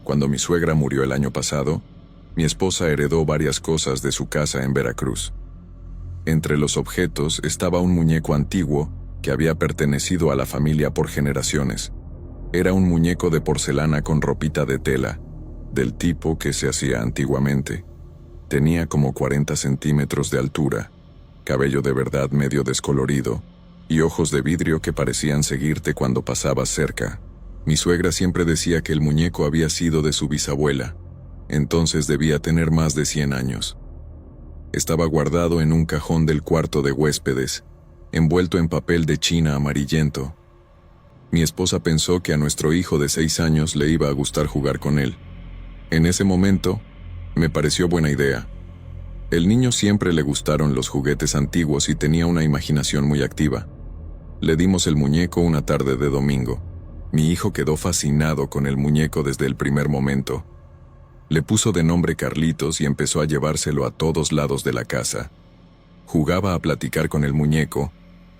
Cuando mi suegra murió el año pasado, mi esposa heredó varias cosas de su casa en Veracruz. Entre los objetos estaba un muñeco antiguo que había pertenecido a la familia por generaciones. Era un muñeco de porcelana con ropita de tela, del tipo que se hacía antiguamente. Tenía como 40 centímetros de altura, cabello de verdad medio descolorido, y ojos de vidrio que parecían seguirte cuando pasabas cerca. Mi suegra siempre decía que el muñeco había sido de su bisabuela, entonces debía tener más de 100 años. Estaba guardado en un cajón del cuarto de huéspedes, envuelto en papel de china amarillento. Mi esposa pensó que a nuestro hijo de 6 años le iba a gustar jugar con él. En ese momento, me pareció buena idea. El niño siempre le gustaron los juguetes antiguos y tenía una imaginación muy activa. Le dimos el muñeco una tarde de domingo. Mi hijo quedó fascinado con el muñeco desde el primer momento. Le puso de nombre Carlitos y empezó a llevárselo a todos lados de la casa. Jugaba a platicar con el muñeco,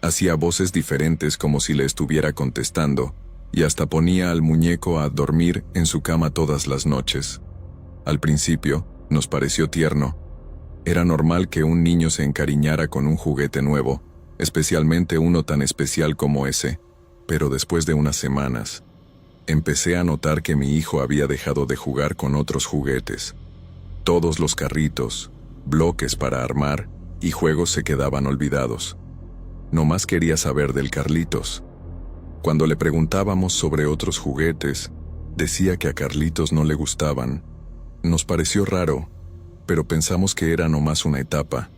hacía voces diferentes como si le estuviera contestando, y hasta ponía al muñeco a dormir en su cama todas las noches. Al principio, nos pareció tierno. Era normal que un niño se encariñara con un juguete nuevo, especialmente uno tan especial como ese, pero después de unas semanas, empecé a notar que mi hijo había dejado de jugar con otros juguetes. Todos los carritos, bloques para armar y juegos se quedaban olvidados. No más quería saber del Carlitos. Cuando le preguntábamos sobre otros juguetes, decía que a Carlitos no le gustaban. Nos pareció raro, pero pensamos que era nomás una etapa.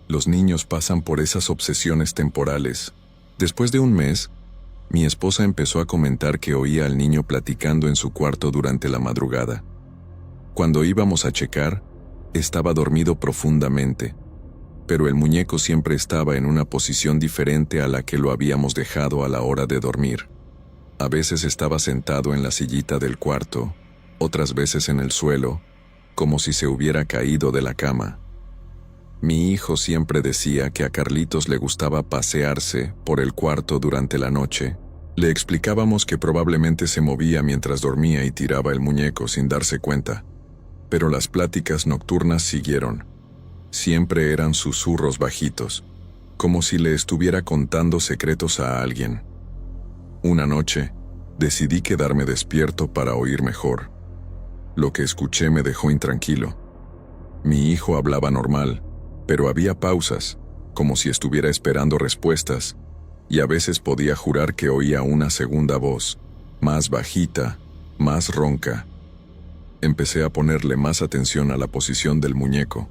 Los niños pasan por esas obsesiones temporales. Después de un mes, mi esposa empezó a comentar que oía al niño platicando en su cuarto durante la madrugada. Cuando íbamos a checar, estaba dormido profundamente, pero el muñeco siempre estaba en una posición diferente a la que lo habíamos dejado a la hora de dormir. A veces estaba sentado en la sillita del cuarto, otras veces en el suelo, como si se hubiera caído de la cama. Mi hijo siempre decía que a Carlitos le gustaba pasearse por el cuarto durante la noche. Le explicábamos que probablemente se movía mientras dormía y tiraba el muñeco sin darse cuenta. Pero las pláticas nocturnas siguieron. Siempre eran susurros bajitos, como si le estuviera contando secretos a alguien. Una noche, decidí quedarme despierto para oír mejor. Lo que escuché me dejó intranquilo. Mi hijo hablaba normal, pero había pausas, como si estuviera esperando respuestas, y a veces podía jurar que oía una segunda voz, más bajita, más ronca. Empecé a ponerle más atención a la posición del muñeco.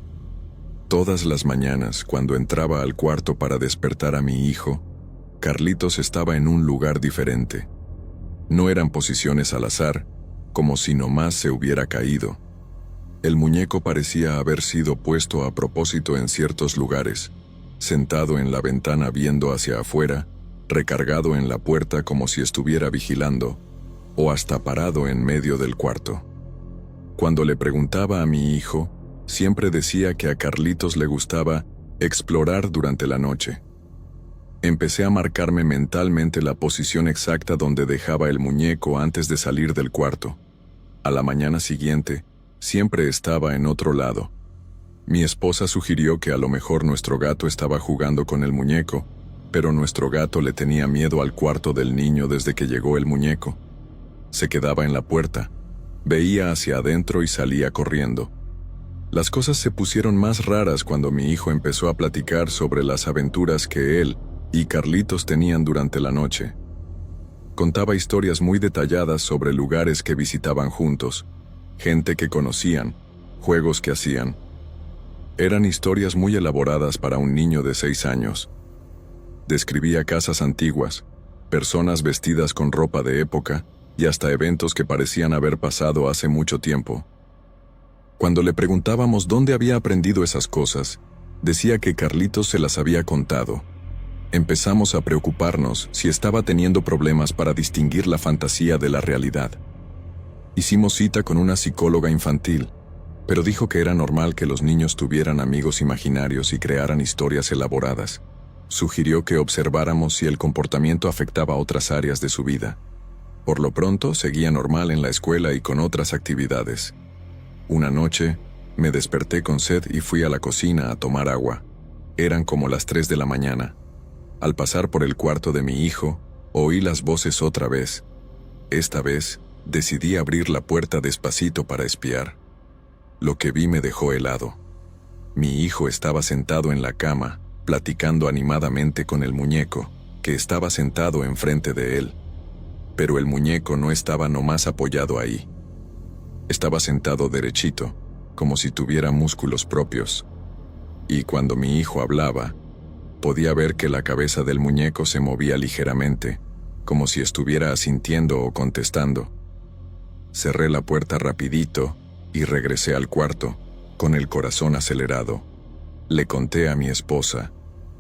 Todas las mañanas, cuando entraba al cuarto para despertar a mi hijo, Carlitos estaba en un lugar diferente. No eran posiciones al azar, como si nomás se hubiera caído. El muñeco parecía haber sido puesto a propósito en ciertos lugares, sentado en la ventana viendo hacia afuera, recargado en la puerta como si estuviera vigilando, o hasta parado en medio del cuarto. Cuando le preguntaba a mi hijo, siempre decía que a Carlitos le gustaba explorar durante la noche. Empecé a marcarme mentalmente la posición exacta donde dejaba el muñeco antes de salir del cuarto. A la mañana siguiente, siempre estaba en otro lado. Mi esposa sugirió que a lo mejor nuestro gato estaba jugando con el muñeco, pero nuestro gato le tenía miedo al cuarto del niño desde que llegó el muñeco. Se quedaba en la puerta, veía hacia adentro y salía corriendo. Las cosas se pusieron más raras cuando mi hijo empezó a platicar sobre las aventuras que él y Carlitos tenían durante la noche. Contaba historias muy detalladas sobre lugares que visitaban juntos, gente que conocían, juegos que hacían. Eran historias muy elaboradas para un niño de 6 años. Describía casas antiguas, personas vestidas con ropa de época y hasta eventos que parecían haber pasado hace mucho tiempo. Cuando le preguntábamos dónde había aprendido esas cosas, decía que Carlitos se las había contado. Empezamos a preocuparnos si estaba teniendo problemas para distinguir la fantasía de la realidad. Hicimos cita con una psicóloga infantil, pero dijo que era normal que los niños tuvieran amigos imaginarios y crearan historias elaboradas. Sugirió que observáramos si el comportamiento afectaba otras áreas de su vida. Por lo pronto, seguía normal en la escuela y con otras actividades. Una noche, me desperté con sed y fui a la cocina a tomar agua. Eran como las 3 de la mañana. Al pasar por el cuarto de mi hijo, oí las voces otra vez. Esta vez, decidí abrir la puerta despacito para espiar. Lo que vi me dejó helado. Mi hijo estaba sentado en la cama, platicando animadamente con el muñeco, que estaba sentado enfrente de él. Pero el muñeco no estaba nomás apoyado ahí. Estaba sentado derechito, como si tuviera músculos propios. Y cuando mi hijo hablaba, podía ver que la cabeza del muñeco se movía ligeramente, como si estuviera asintiendo o contestando. Cerré la puerta rapidito y regresé al cuarto, con el corazón acelerado. Le conté a mi esposa,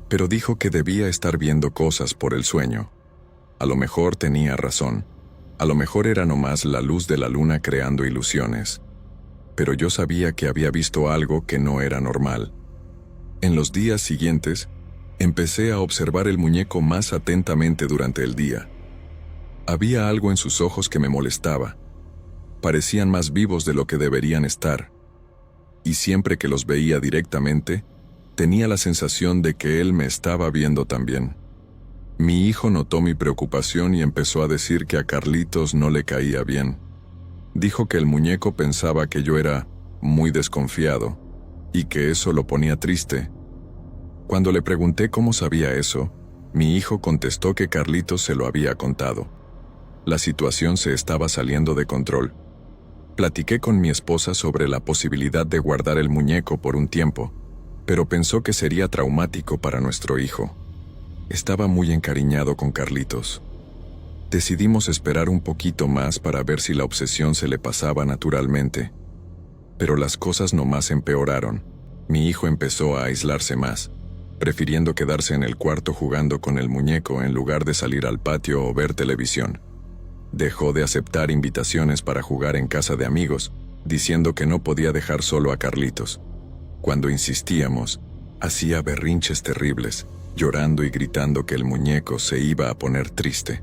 pero dijo que debía estar viendo cosas por el sueño. A lo mejor tenía razón. A lo mejor era nomás la luz de la luna creando ilusiones. Pero yo sabía que había visto algo que no era normal. En los días siguientes, empecé a observar el muñeco más atentamente durante el día. Había algo en sus ojos que me molestaba. Parecían más vivos de lo que deberían estar. Y siempre que los veía directamente, tenía la sensación de que él me estaba viendo también. Mi hijo notó mi preocupación y empezó a decir que a Carlitos no le caía bien. Dijo que el muñeco pensaba que yo era muy desconfiado y que eso lo ponía triste. Cuando le pregunté cómo sabía eso, mi hijo contestó que Carlitos se lo había contado. La situación se estaba saliendo de control. Platiqué con mi esposa sobre la posibilidad de guardar el muñeco por un tiempo, pero pensó que sería traumático para nuestro hijo. Estaba muy encariñado con Carlitos. Decidimos esperar un poquito más para ver si la obsesión se le pasaba naturalmente. Pero las cosas nomás empeoraron. Mi hijo empezó a aislarse más, prefiriendo quedarse en el cuarto jugando con el muñeco en lugar de salir al patio o ver televisión. Dejó de aceptar invitaciones para jugar en casa de amigos, diciendo que no podía dejar solo a Carlitos. Cuando insistíamos, hacía berrinches terribles, llorando y gritando que el muñeco se iba a poner triste.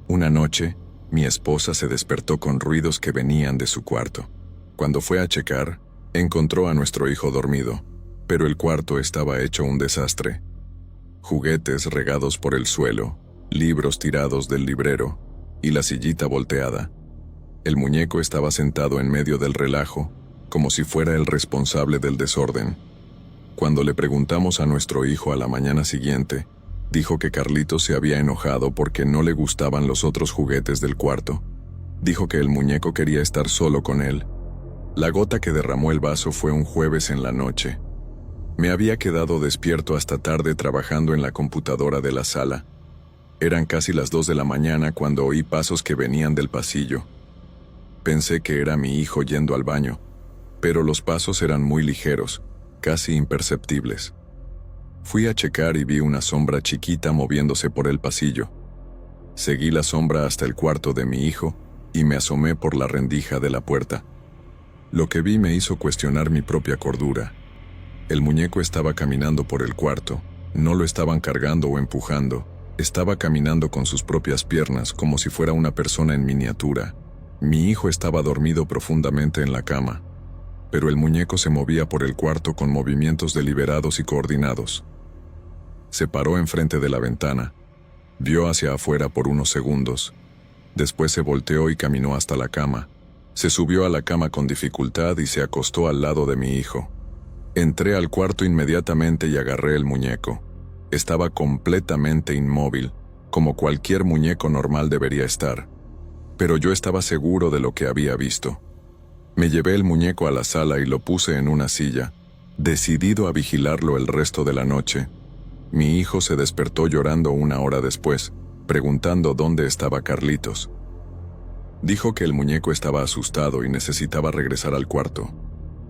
Una noche, mi esposa se despertó con ruidos que venían de su cuarto. Cuando fue a checar, encontró a nuestro hijo dormido, pero el cuarto estaba hecho un desastre. Juguetes regados por el suelo, libros tirados del librero y la sillita volteada. El muñeco estaba sentado en medio del relajo, como si fuera el responsable del desorden. Cuando le preguntamos a nuestro hijo a la mañana siguiente, dijo que Carlitos se había enojado porque no le gustaban los otros juguetes del cuarto. Dijo que el muñeco quería estar solo con él. La gota que derramó el vaso fue un jueves en la noche. Me había quedado despierto hasta tarde trabajando en la computadora de la sala. Eran casi las 2 de la mañana cuando oí pasos que venían del pasillo. Pensé que era mi hijo yendo al baño, pero los pasos eran muy ligeros, casi imperceptibles. Fui a checar y vi una sombra chiquita moviéndose por el pasillo. Seguí la sombra hasta el cuarto de mi hijo y me asomé por la rendija de la puerta. Lo que vi me hizo cuestionar mi propia cordura. El muñeco estaba caminando por el cuarto, no lo estaban cargando o empujando, estaba caminando con sus propias piernas como si fuera una persona en miniatura. Mi hijo estaba dormido profundamente en la cama, pero el muñeco se movía por el cuarto con movimientos deliberados y coordinados. Se paró enfrente de la ventana, vio hacia afuera por unos segundos, después se volteó y caminó hasta la cama. Se subió a la cama con dificultad y se acostó al lado de mi hijo. Entré al cuarto inmediatamente y agarré el muñeco. Estaba completamente inmóvil, como cualquier muñeco normal debería estar. Pero yo estaba seguro de lo que había visto. Me llevé el muñeco a la sala y lo puse en una silla, decidido a vigilarlo el resto de la noche. Mi hijo se despertó llorando una hora después, preguntando dónde estaba Carlitos. Dijo que el muñeco estaba asustado y necesitaba regresar al cuarto.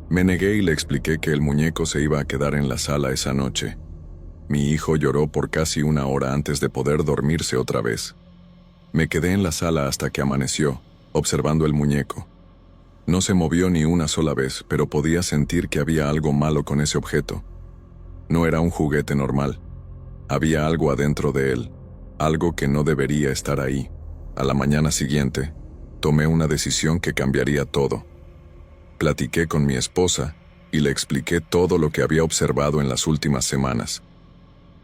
Me negué y le expliqué que el muñeco se iba a quedar en la sala esa noche. Mi hijo lloró por casi una hora antes de poder dormirse otra vez. Me quedé en la sala hasta que amaneció, observando el muñeco. No se movió ni una sola vez, pero podía sentir que había algo malo con ese objeto. No era un juguete normal. Había algo adentro de él, algo que no debería estar ahí. A la mañana siguiente, tomé una decisión que cambiaría todo. Platiqué con mi esposa y le expliqué todo lo que había observado en las últimas semanas.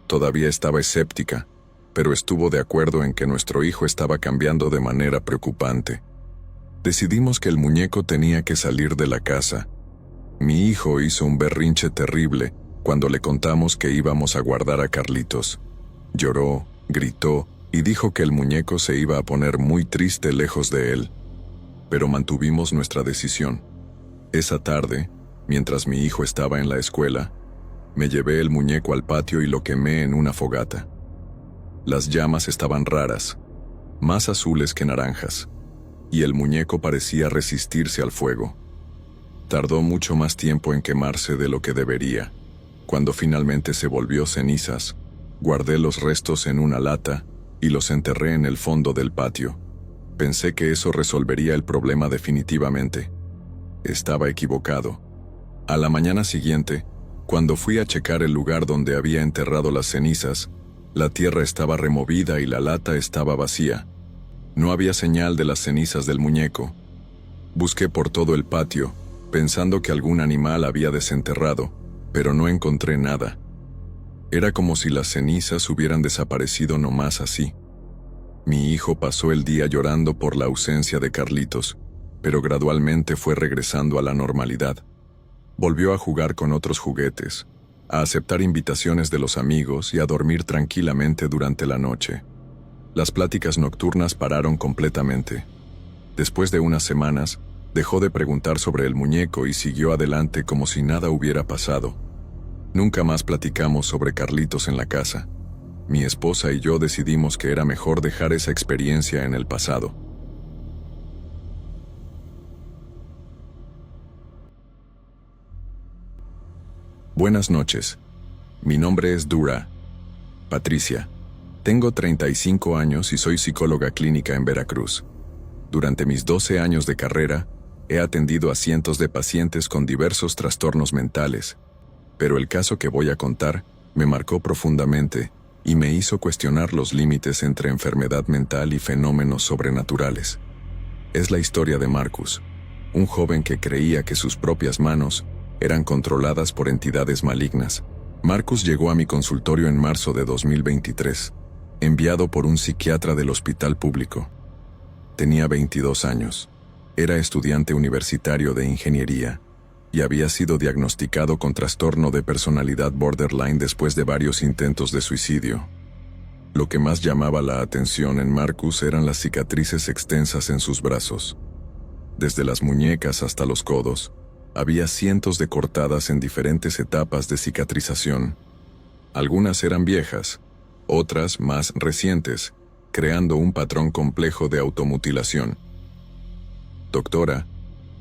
Todavía estaba escéptica, pero estuvo de acuerdo en que nuestro hijo estaba cambiando de manera preocupante. Decidimos que el muñeco tenía que salir de la casa. Mi hijo hizo un berrinche terrible cuando le contamos que íbamos a guardar a Carlitos. Lloró, gritó y dijo que el muñeco se iba a poner muy triste lejos de él. Pero mantuvimos nuestra decisión. Esa tarde, mientras mi hijo estaba en la escuela, me llevé el muñeco al patio y lo quemé en una fogata. Las llamas estaban raras, más azules que naranjas, y el muñeco parecía resistirse al fuego. Tardó mucho más tiempo en quemarse de lo que debería. Cuando finalmente se volvió cenizas, guardé los restos en una lata y los enterré en el fondo del patio. Pensé que eso resolvería el problema definitivamente. Estaba equivocado. A la mañana siguiente, cuando fui a checar el lugar donde había enterrado las cenizas, la tierra estaba removida y la lata estaba vacía. No había señal de las cenizas del muñeco. Busqué por todo el patio, pensando que algún animal había desenterrado, pero no encontré nada. Era como si las cenizas hubieran desaparecido nomás así. Mi hijo pasó el día llorando por la ausencia de Carlitos, pero gradualmente fue regresando a la normalidad. Volvió a jugar con otros juguetes, a aceptar invitaciones de los amigos y a dormir tranquilamente durante la noche. Las pláticas nocturnas pararon completamente. Después de unas semanas, dejó de preguntar sobre el muñeco y siguió adelante como si nada hubiera pasado. Nunca más platicamos sobre Carlitos en la casa. Mi esposa y yo decidimos que era mejor dejar esa experiencia en el pasado. Buenas noches. Mi nombre es Dura Patricia. Tengo 35 años y soy psicóloga clínica en Veracruz. Durante mis 12 años de carrera, he atendido a cientos de pacientes con diversos trastornos mentales, pero el caso que voy a contar me marcó profundamente y me hizo cuestionar los límites entre enfermedad mental y fenómenos sobrenaturales. Es la historia de Marcus, un joven que creía que sus propias manos eran controladas por entidades malignas. Marcus llegó a mi consultorio en marzo de 2023, enviado por un psiquiatra del hospital público. Tenía 22 años, era estudiante universitario de ingeniería y había sido diagnosticado con trastorno de personalidad borderline después de varios intentos de suicidio. Lo que más llamaba la atención en Marcus eran las cicatrices extensas en sus brazos. Desde las muñecas hasta los codos, había cientos de cortadas en diferentes etapas de cicatrización. Algunas eran viejas, otras más recientes, creando un patrón complejo de automutilación. Doctora,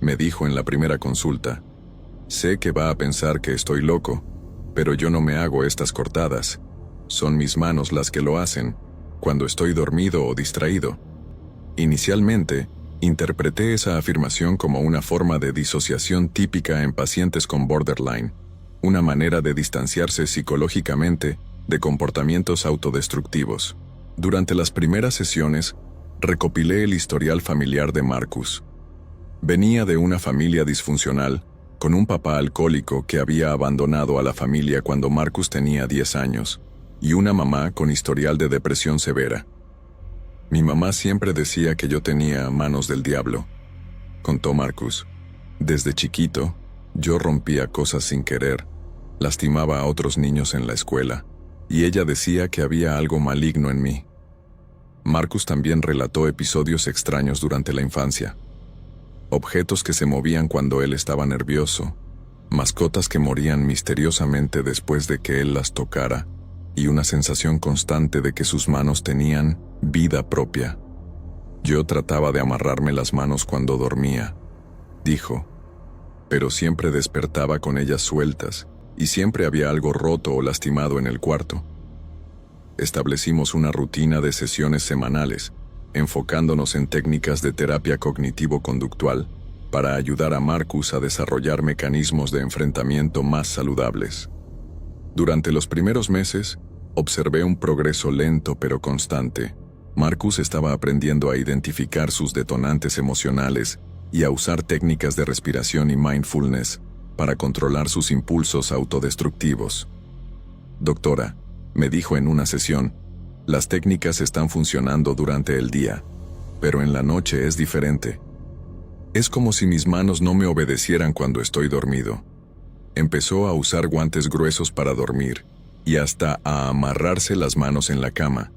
me dijo en la primera consulta, sé que va a pensar que estoy loco, pero yo no me hago estas cortadas. Son mis manos las que lo hacen, cuando estoy dormido o distraído. Inicialmente, interpreté esa afirmación como una forma de disociación típica en pacientes con borderline, una manera de distanciarse psicológicamente de comportamientos autodestructivos. Durante las primeras sesiones, recopilé el historial familiar de Marcus. Venía de una familia disfuncional, con un papá alcohólico que había abandonado a la familia cuando Marcus tenía 10 años, y una mamá con historial de depresión severa. Mi mamá siempre decía que yo tenía manos del diablo, contó Marcus. Desde chiquito, yo rompía cosas sin querer, lastimaba a otros niños en la escuela, y ella decía que había algo maligno en mí. Marcus también relató episodios extraños durante la infancia. Objetos que se movían cuando él estaba nervioso, mascotas que morían misteriosamente después de que él las tocara, y una sensación constante de que sus manos tenían vida propia. Yo trataba de amarrarme las manos cuando dormía, dijo, pero siempre despertaba con ellas sueltas, y siempre había algo roto o lastimado en el cuarto. Establecimos una rutina de sesiones semanales, enfocándonos en técnicas de terapia cognitivo-conductual para ayudar a Marcus a desarrollar mecanismos de enfrentamiento más saludables. Durante los primeros meses, observé un progreso lento pero constante. Marcus estaba aprendiendo a identificar sus detonantes emocionales y a usar técnicas de respiración y mindfulness para controlar sus impulsos autodestructivos. Doctora, me dijo en una sesión, las técnicas están funcionando durante el día, pero en la noche es diferente. Es como si mis manos no me obedecieran cuando estoy dormido. Empezó a usar guantes gruesos para dormir y hasta a amarrarse las manos en la cama,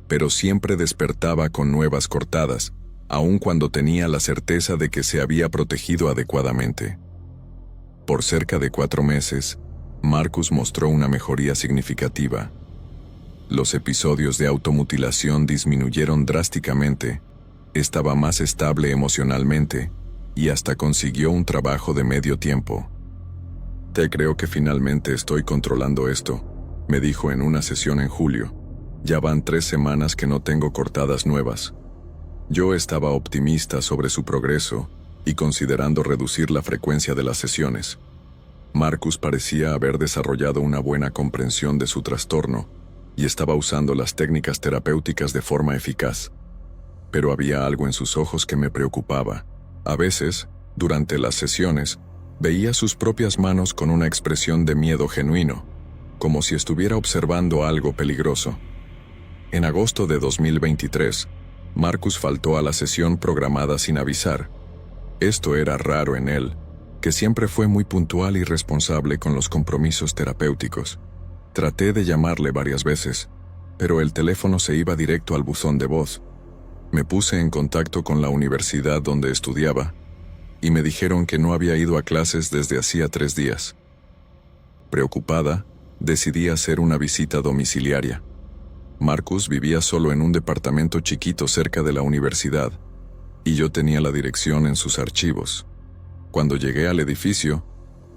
pero siempre despertaba con nuevas cortadas, aun cuando tenía la certeza de que se había protegido adecuadamente. Por cerca de 4 meses, Marcus mostró una mejoría significativa. Los episodios de automutilación disminuyeron drásticamente, estaba más estable emocionalmente y hasta consiguió un trabajo de medio tiempo. Te creo que finalmente estoy controlando esto, me dijo en una sesión en julio. Ya van 3 semanas que no tengo cortadas nuevas. Yo estaba optimista sobre su progreso y considerando reducir la frecuencia de las sesiones. Marcus parecía haber desarrollado una buena comprensión de su trastorno y estaba usando las técnicas terapéuticas de forma eficaz. Pero había algo en sus ojos que me preocupaba. A veces, durante las sesiones, veía sus propias manos con una expresión de miedo genuino, como si estuviera observando algo peligroso. En agosto de 2023, Marcus faltó a la sesión programada sin avisar. Esto era raro en él, que siempre fue muy puntual y responsable con los compromisos terapéuticos. Traté de llamarle varias veces, pero el teléfono se iba directo al buzón de voz. Me puse en contacto con la universidad donde estudiaba, y me dijeron que no había ido a clases desde hacía 3 días. Preocupada, decidí hacer una visita domiciliaria. Marcus vivía solo en un departamento chiquito cerca de la universidad, y yo tenía la dirección en sus archivos. Cuando llegué al edificio,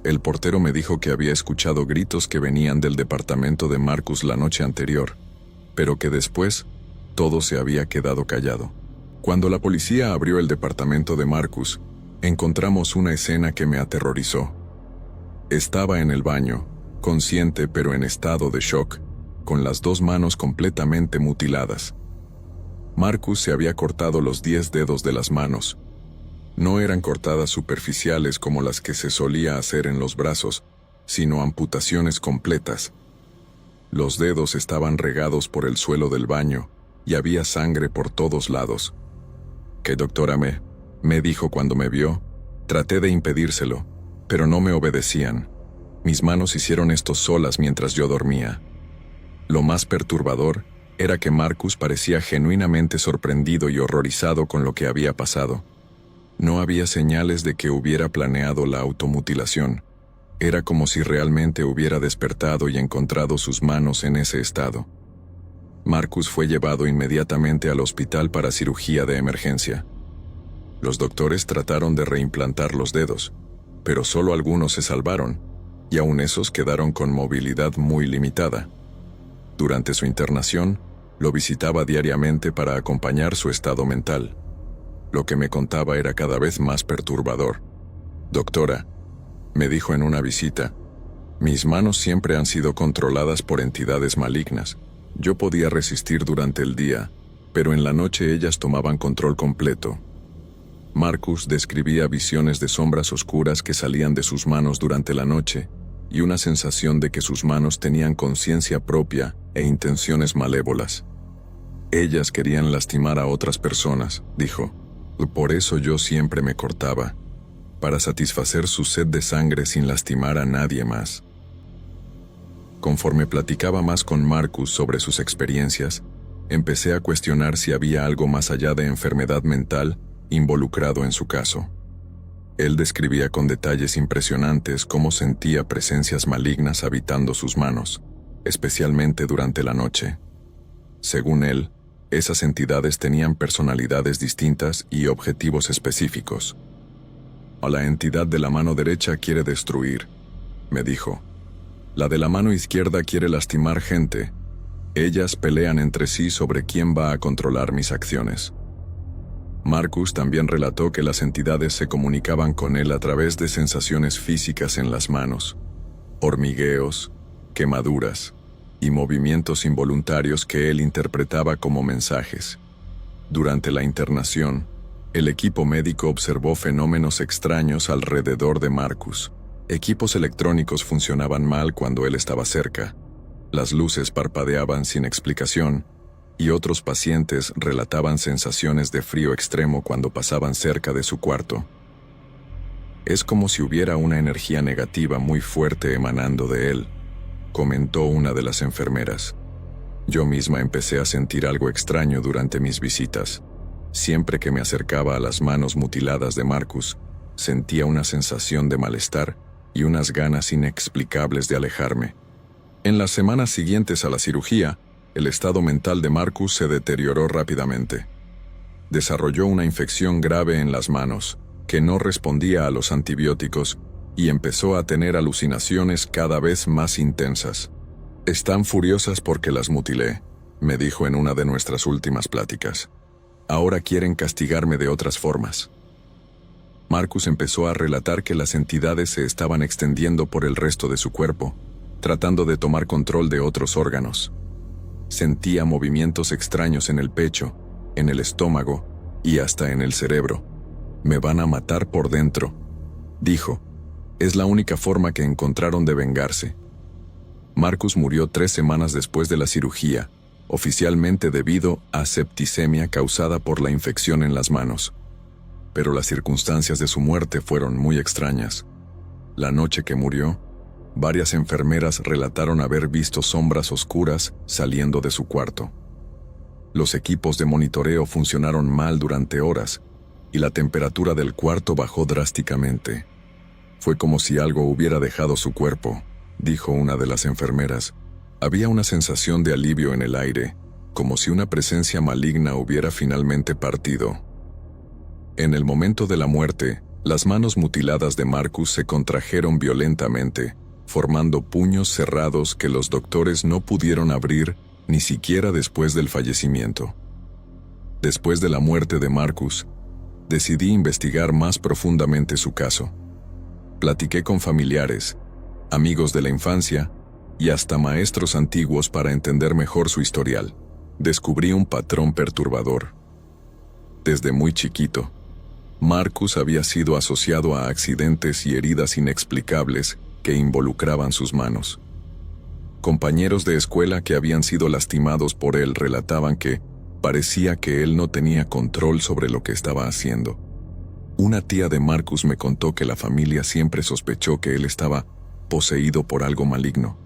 el portero me dijo que había escuchado gritos que venían del departamento de Marcus la noche anterior, pero que después todo se había quedado callado. Cuando la policía abrió el departamento de Marcus, encontramos una escena que me aterrorizó. Estaba en el baño, consciente pero en estado de shock, con las 2 manos completamente mutiladas. Marcus se había cortado los 10 dedos de las manos. No eran cortadas superficiales como las que se solía hacer en los brazos, sino amputaciones completas. Los dedos estaban regados por el suelo del baño y había sangre por todos lados. «¿Qué, doctora?» me dijo cuando me vio. Traté de impedírselo, pero no me obedecían. Mis manos hicieron esto solas mientras yo dormía. Lo más perturbador era que Marcus parecía genuinamente sorprendido y horrorizado con lo que había pasado. No había señales de que hubiera planeado la automutilación. Era como si realmente hubiera despertado y encontrado sus manos en ese estado. Marcus fue llevado inmediatamente al hospital para cirugía de emergencia. Los doctores trataron de reimplantar los dedos, pero solo algunos se salvaron, y aún esos quedaron con movilidad muy limitada. Durante su internación, lo visitaba diariamente para acompañar su estado mental. Lo que me contaba era cada vez más perturbador. «Doctora», me dijo en una visita, «mis manos siempre han sido controladas por entidades malignas. Yo podía resistir durante el día, pero en la noche ellas tomaban control completo». Marcus describía visiones de sombras oscuras que salían de sus manos durante la noche y una sensación de que sus manos tenían conciencia propia e intenciones malévolas. «Ellas querían lastimar a otras personas», dijo. «Por eso yo siempre me cortaba, para satisfacer su sed de sangre sin lastimar a nadie más». Conforme platicaba más con Marcus sobre sus experiencias, empecé a cuestionar si había algo más allá de enfermedad mental involucrado en su caso. Él describía con detalles impresionantes cómo sentía presencias malignas habitando sus manos, especialmente durante la noche. Según él, esas entidades tenían personalidades distintas y objetivos específicos. «A la entidad de la mano derecha quiere destruir», me dijo. «La de la mano izquierda quiere lastimar gente. Ellas pelean entre sí sobre quién va a controlar mis acciones». Marcus también relató que las entidades se comunicaban con él a través de sensaciones físicas en las manos, hormigueos, quemaduras y movimientos involuntarios que él interpretaba como mensajes. Durante la internación, el equipo médico observó fenómenos extraños alrededor de Marcus. Equipos electrónicos funcionaban mal cuando él estaba cerca. Las luces parpadeaban sin explicación, y otros pacientes relataban sensaciones de frío extremo cuando pasaban cerca de su cuarto. «Es como si hubiera una energía negativa muy fuerte emanando de él», comentó una de las enfermeras. Yo misma empecé a sentir algo extraño durante mis visitas. Siempre que me acercaba a las manos mutiladas de Marcus, sentía una sensación de malestar y unas ganas inexplicables de alejarme. En las semanas siguientes a la cirugía, el estado mental de Marcus se deterioró rápidamente. Desarrolló una infección grave en las manos, que no respondía a los antibióticos, y empezó a tener alucinaciones cada vez más intensas. «Están furiosas porque las mutilé», me dijo en una de nuestras últimas pláticas. «Ahora quieren castigarme de otras formas». Marcus empezó a relatar que las entidades se estaban extendiendo por el resto de su cuerpo, tratando de tomar control de otros órganos. Sentía movimientos extraños en el pecho, en el estómago y hasta en el cerebro. «Me van a matar por dentro», dijo. «Es la única forma que encontraron de vengarse». Marcus murió 3 semanas después de la cirugía, oficialmente debido a septicemia causada por la infección en las manos. Pero las circunstancias de su muerte fueron muy extrañas. La noche que murió, varias enfermeras relataron haber visto sombras oscuras saliendo de su cuarto. Los equipos de monitoreo funcionaron mal durante horas, y la temperatura del cuarto bajó drásticamente. «Fue como si algo hubiera dejado su cuerpo», dijo una de las enfermeras. «Había una sensación de alivio en el aire, como si una presencia maligna hubiera finalmente partido». En el momento de la muerte, las manos mutiladas de Marcus se contrajeron violentamente, formando puños cerrados que los doctores no pudieron abrir ni siquiera después del fallecimiento. Después de la muerte de Marcus, decidí investigar más profundamente su caso. Platiqué con familiares, amigos de la infancia y hasta maestros antiguos para entender mejor su historial. Descubrí un patrón perturbador. Desde muy chiquito, Marcus había sido asociado a accidentes y heridas inexplicables que involucraban sus manos. Compañeros de escuela que habían sido lastimados por él relataban que parecía que él no tenía control sobre lo que estaba haciendo. Una tía de Marcus me contó que la familia siempre sospechó que él estaba poseído por algo maligno.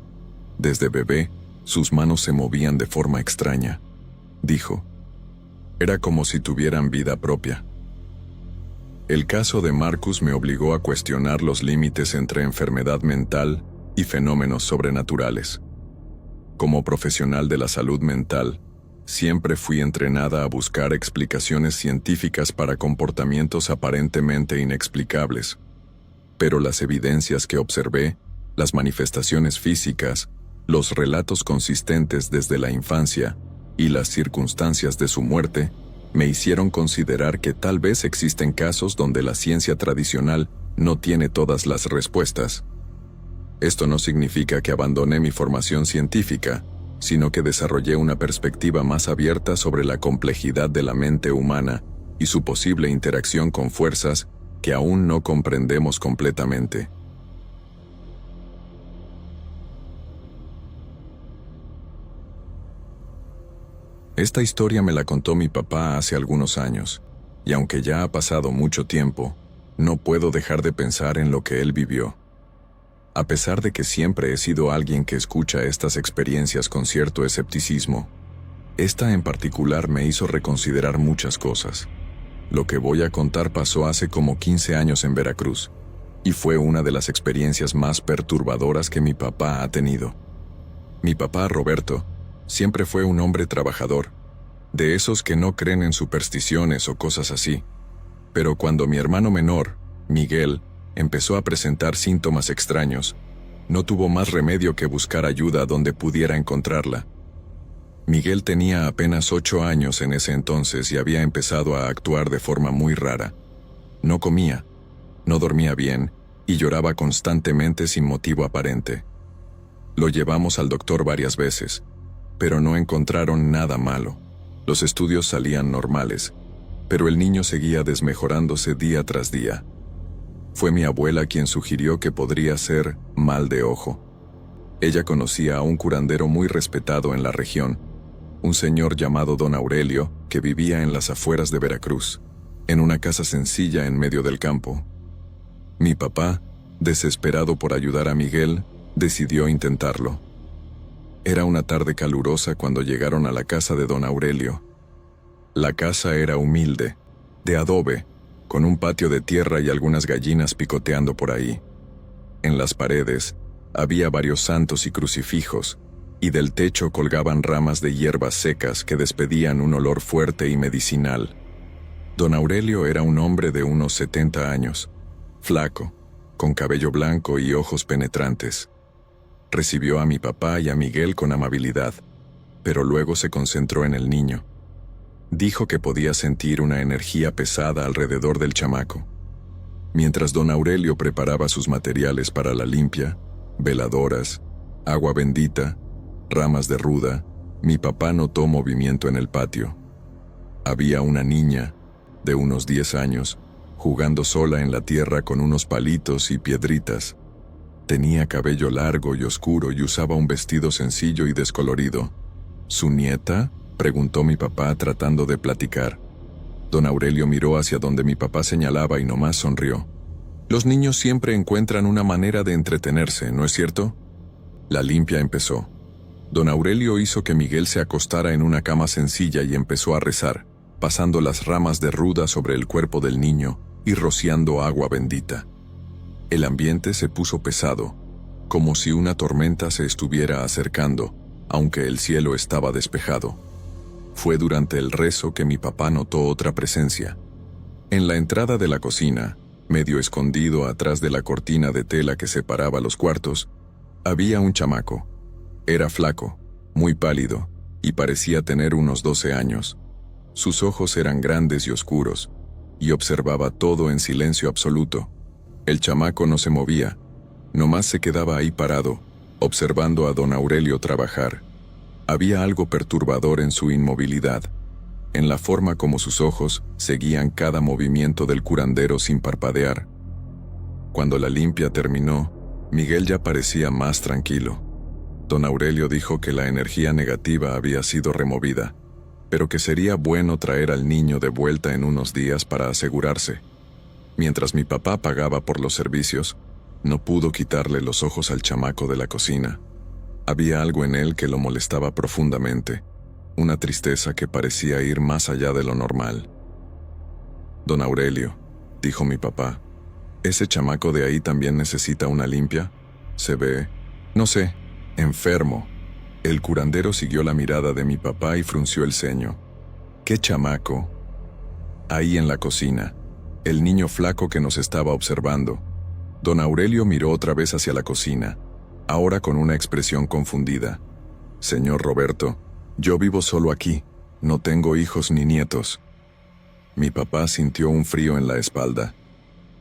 Desde bebé, sus manos se movían de forma extraña, dijo. Era como si tuvieran vida propia. El caso de Marcus me obligó a cuestionar los límites entre enfermedad mental y fenómenos sobrenaturales. Como profesional de la salud mental, siempre fui entrenada a buscar explicaciones científicas para comportamientos aparentemente inexplicables. Pero las evidencias que observé, las manifestaciones físicas, los relatos consistentes desde la infancia y las circunstancias de su muerte, me hicieron considerar que tal vez existen casos donde la ciencia tradicional no tiene todas las respuestas. Esto no significa que abandoné mi formación científica, sino que desarrollé una perspectiva más abierta sobre la complejidad de la mente humana y su posible interacción con fuerzas que aún no comprendemos completamente. Esta historia me la contó mi papá hace algunos años, y aunque ya ha pasado mucho tiempo, no puedo dejar de pensar en lo que él vivió. A pesar de que siempre he sido alguien que escucha estas experiencias con cierto escepticismo, esta en particular me hizo reconsiderar muchas cosas. Lo que voy a contar pasó hace como 15 años en Veracruz, y fue una de las experiencias más perturbadoras que mi papá ha tenido. Mi papá, Roberto, siempre fue un hombre trabajador, de esos que no creen en supersticiones o cosas así. Pero cuando mi hermano menor, Miguel, empezó a presentar síntomas extraños, no tuvo más remedio que buscar ayuda donde pudiera encontrarla. Miguel tenía apenas 8 años en ese entonces y había empezado a actuar de forma muy rara. No comía, no dormía bien y lloraba constantemente sin motivo aparente. Lo llevamos al doctor varias veces, pero no encontraron nada malo. Los estudios salían normales, pero el niño seguía desmejorándose día tras día. Fue mi abuela quien sugirió que podría ser mal de ojo. Ella conocía a un curandero muy respetado en la región, un señor llamado Don Aurelio, que vivía en las afueras de Veracruz, en una casa sencilla en medio del campo. Mi papá, desesperado por ayudar a Miguel, decidió intentarlo. Era una tarde calurosa cuando llegaron a la casa de Don Aurelio. La casa era humilde, de adobe, con un patio de tierra y algunas gallinas picoteando por ahí. En las paredes había varios santos y crucifijos, y del techo colgaban ramas de hierbas secas que despedían un olor fuerte y medicinal. Don Aurelio era un hombre de unos 70 años, flaco, con cabello blanco y ojos penetrantes. Recibió a mi papá y a Miguel con amabilidad, pero luego se concentró en el niño. Dijo que podía sentir una energía pesada alrededor del chamaco. Mientras don Aurelio preparaba sus materiales para la limpia, veladoras, agua bendita, ramas de ruda, mi papá notó movimiento en el patio. Había una niña, de unos 10 años, jugando sola en la tierra con unos palitos y piedritas. Tenía cabello largo y oscuro y usaba un vestido sencillo y descolorido. ¿Su nieta?, preguntó mi papá tratando de platicar. Don Aurelio miró hacia donde mi papá señalaba y nomás sonrió. Los niños siempre encuentran una manera de entretenerse, ¿no es cierto? La limpia empezó. Don Aurelio hizo que Miguel se acostara en una cama sencilla y empezó a rezar, pasando las ramas de ruda sobre el cuerpo del niño y rociando agua bendita. El ambiente se puso pesado, como si una tormenta se estuviera acercando, aunque el cielo estaba despejado. Fue durante el rezo que mi papá notó otra presencia. En la entrada de la cocina, medio escondido atrás de la cortina de tela que separaba los cuartos, había un chamaco. Era flaco, muy pálido, y parecía tener unos 12 años. Sus ojos eran grandes y oscuros, y observaba todo en silencio absoluto. El chamaco no se movía, nomás se quedaba ahí parado, observando a don Aurelio trabajar. Había algo perturbador en su inmovilidad, en la forma como sus ojos seguían cada movimiento del curandero sin parpadear. Cuando la limpia terminó, Miguel ya parecía más tranquilo. Don Aurelio dijo que la energía negativa había sido removida, pero que sería bueno traer al niño de vuelta en unos días para asegurarse. Mientras mi papá pagaba por los servicios, no pudo quitarle los ojos al chamaco de la cocina. Había algo en él que lo molestaba profundamente, una tristeza que parecía ir más allá de lo normal. Don Aurelio, dijo mi papá, ¿ese chamaco de ahí también necesita una limpia? Se ve, no sé, enfermo. El curandero siguió la mirada de mi papá y frunció el ceño. ¿Qué chamaco? Ahí en la cocina, el niño flaco que nos estaba observando. Don Aurelio miró otra vez hacia la cocina, ahora con una expresión confundida. Señor Roberto, yo vivo solo aquí, no tengo hijos ni nietos. Mi papá sintió un frío en la espalda.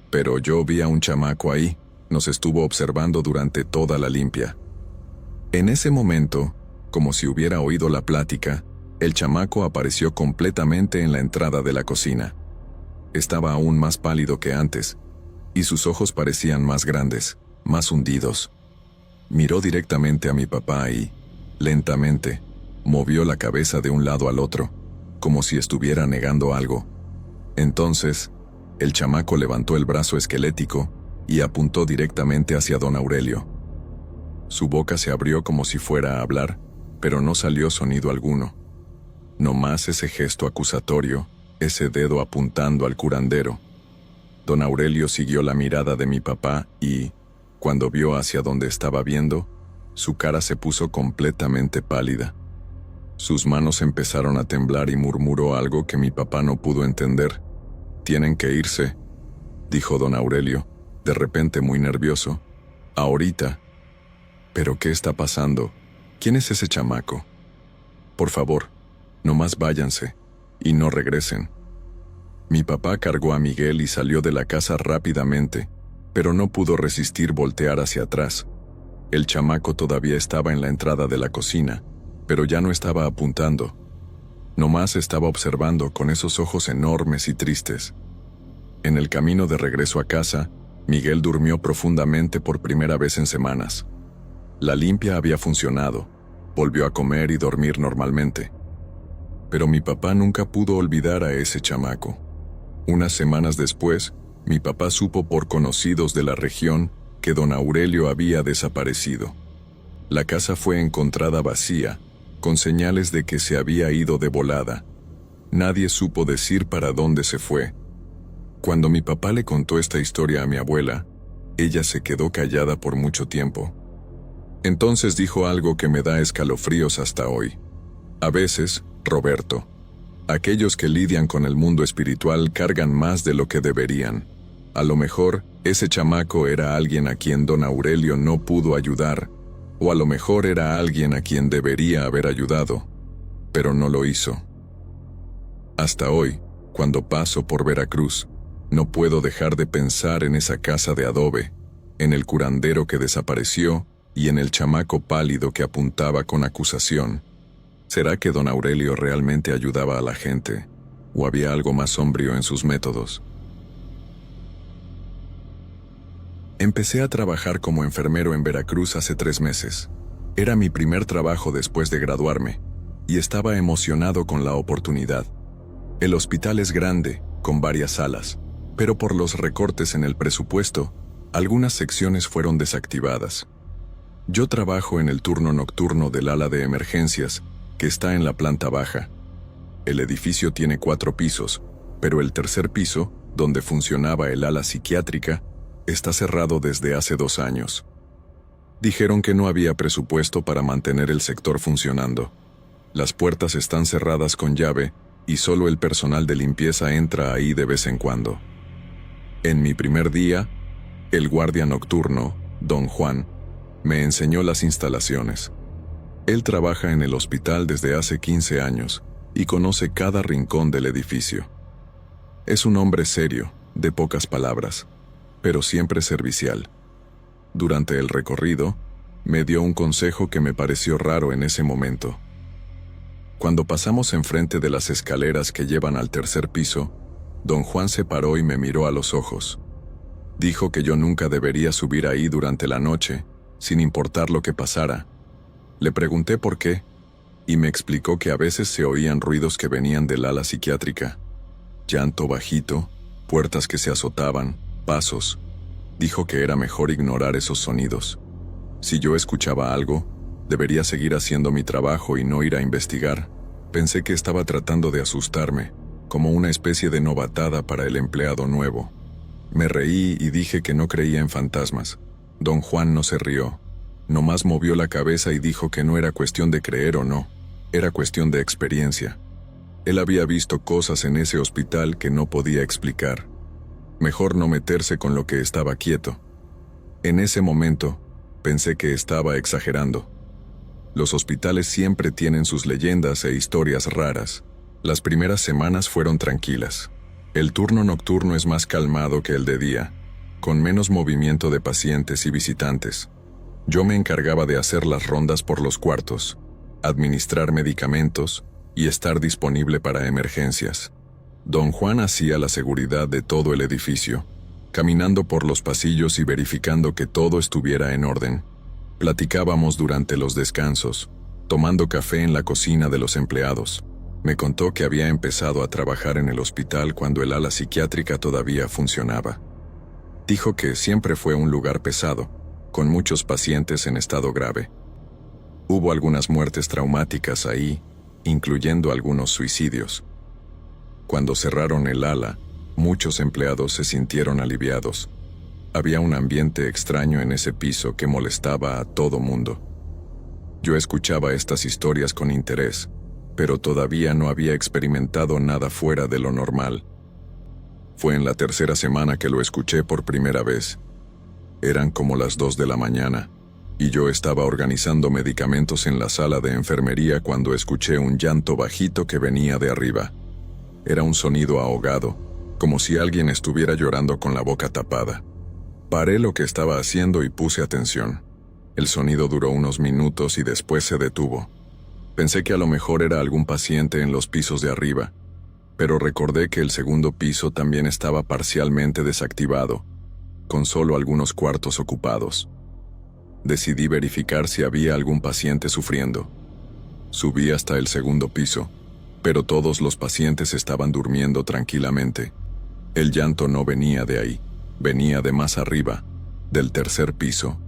Pero yo vi a un chamaco ahí, nos estuvo observando durante toda la limpia. En ese momento, como si hubiera oído la plática, el chamaco apareció completamente en la entrada de la cocina. Estaba aún más pálido que antes, y sus ojos parecían más grandes, más hundidos. Miró directamente a mi papá y, lentamente, movió la cabeza de un lado al otro, como si estuviera negando algo. Entonces, el chamaco levantó el brazo esquelético y apuntó directamente hacia don Aurelio. Su boca se abrió como si fuera a hablar, pero no salió sonido alguno. Nomás ese gesto acusatorio, ese dedo apuntando al curandero. Don Aurelio siguió la mirada de mi papá y, cuando vio hacia donde estaba viendo, su cara se puso completamente pálida. Sus manos empezaron a temblar y murmuró algo que mi papá no pudo entender. «Tienen que irse», dijo don Aurelio, de repente muy nervioso. «Ahorita». «¿Pero qué está pasando? ¿Quién es ese chamaco? Por favor, nomás váyanse, y no regresen». Mi papá cargó a Miguel y salió de la casa rápidamente, pero no pudo resistir voltear hacia atrás. El chamaco todavía estaba en la entrada de la cocina, pero ya no estaba apuntando. Nomás estaba observando con esos ojos enormes y tristes. En el camino de regreso a casa, Miguel durmió profundamente por primera vez en semanas. La limpia había funcionado, volvió a comer y dormir normalmente. Pero mi papá nunca pudo olvidar a ese chamaco. Unas semanas después, mi papá supo por conocidos de la región que don Aurelio había desaparecido. La casa fue encontrada vacía, con señales de que se había ido de volada. Nadie supo decir para dónde se fue. Cuando mi papá le contó esta historia a mi abuela, ella se quedó callada por mucho tiempo. Entonces dijo algo que me da escalofríos hasta hoy. A veces, Roberto, aquellos que lidian con el mundo espiritual cargan más de lo que deberían. A lo mejor, ese chamaco era alguien a quien don Aurelio no pudo ayudar, o a lo mejor era alguien a quien debería haber ayudado, pero no lo hizo. Hasta hoy, cuando paso por Veracruz, no puedo dejar de pensar en esa casa de adobe, en el curandero que desapareció y en el chamaco pálido que apuntaba con acusación. ¿Será que don Aurelio realmente ayudaba a la gente, o había algo más sombrío en sus métodos? Empecé a trabajar como enfermero en Veracruz hace 3 meses. Era mi primer trabajo después de graduarme, y estaba emocionado con la oportunidad. El hospital es grande, con varias salas, pero por los recortes en el presupuesto, algunas secciones fueron desactivadas. Yo trabajo en el turno nocturno del ala de emergencias, que está en la planta baja. El edificio tiene 4 pisos, pero el tercer piso, donde funcionaba el ala psiquiátrica, está cerrado desde hace 2 años. Dijeron que no había presupuesto para mantener el sector funcionando. Las puertas están cerradas con llave y solo el personal de limpieza entra ahí de vez en cuando. En mi primer día, el guardia nocturno, don Juan, me enseñó las instalaciones. Él trabaja en el hospital desde hace 15 años y conoce cada rincón del edificio. Es un hombre serio, de pocas palabras, pero siempre servicial. Durante el recorrido, me dio un consejo que me pareció raro en ese momento. Cuando pasamos enfrente de las escaleras que llevan al tercer piso, don Juan se paró y me miró a los ojos. Dijo que yo nunca debería subir ahí durante la noche, sin importar lo que pasara. Le pregunté por qué, y me explicó que a veces se oían ruidos que venían del ala psiquiátrica. Llanto bajito, puertas que se azotaban, pasos. Dijo que era mejor ignorar esos sonidos. Si yo escuchaba algo, debería seguir haciendo mi trabajo y no ir a investigar. Pensé que estaba tratando de asustarme, como una especie de novatada para el empleado nuevo. Me reí y dije que no creía en fantasmas. Don Juan no se rió. Nomás movió la cabeza y dijo que no era cuestión de creer o no, era cuestión de experiencia. Él había visto cosas en ese hospital que no podía explicar. Mejor no meterse con lo que estaba quieto. En ese momento, pensé que estaba exagerando. Los hospitales siempre tienen sus leyendas e historias raras. Las primeras semanas fueron tranquilas. El turno nocturno es más calmado que el de día, con menos movimiento de pacientes y visitantes. Yo me encargaba de hacer las rondas por los cuartos, administrar medicamentos y estar disponible para emergencias. Don Juan hacía la seguridad de todo el edificio, caminando por los pasillos y verificando que todo estuviera en orden. Platicábamos durante los descansos, tomando café en la cocina de los empleados. Me contó que había empezado a trabajar en el hospital cuando el ala psiquiátrica todavía funcionaba. Dijo que siempre fue un lugar pesado, con muchos pacientes en estado grave. Hubo algunas muertes traumáticas ahí, incluyendo algunos suicidios. Cuando cerraron el ala, muchos empleados se sintieron aliviados. Había un ambiente extraño en ese piso que molestaba a todo mundo. Yo escuchaba estas historias con interés, pero todavía no había experimentado nada fuera de lo normal. Fue en la tercera semana que lo escuché por primera vez. Eran como las 2 de la mañana, y yo estaba organizando medicamentos en la sala de enfermería cuando escuché un llanto bajito que venía de arriba. Era un sonido ahogado, como si alguien estuviera llorando con la boca tapada. Paré lo que estaba haciendo y puse atención. El sonido duró unos minutos y después se detuvo. Pensé que a lo mejor era algún paciente en los pisos de arriba, pero recordé que el segundo piso también estaba parcialmente desactivado, con solo algunos cuartos ocupados. Decidí verificar si había algún paciente sufriendo. Subí hasta el segundo piso, pero todos los pacientes estaban durmiendo tranquilamente. El llanto no venía de ahí, venía de más arriba, del tercer piso.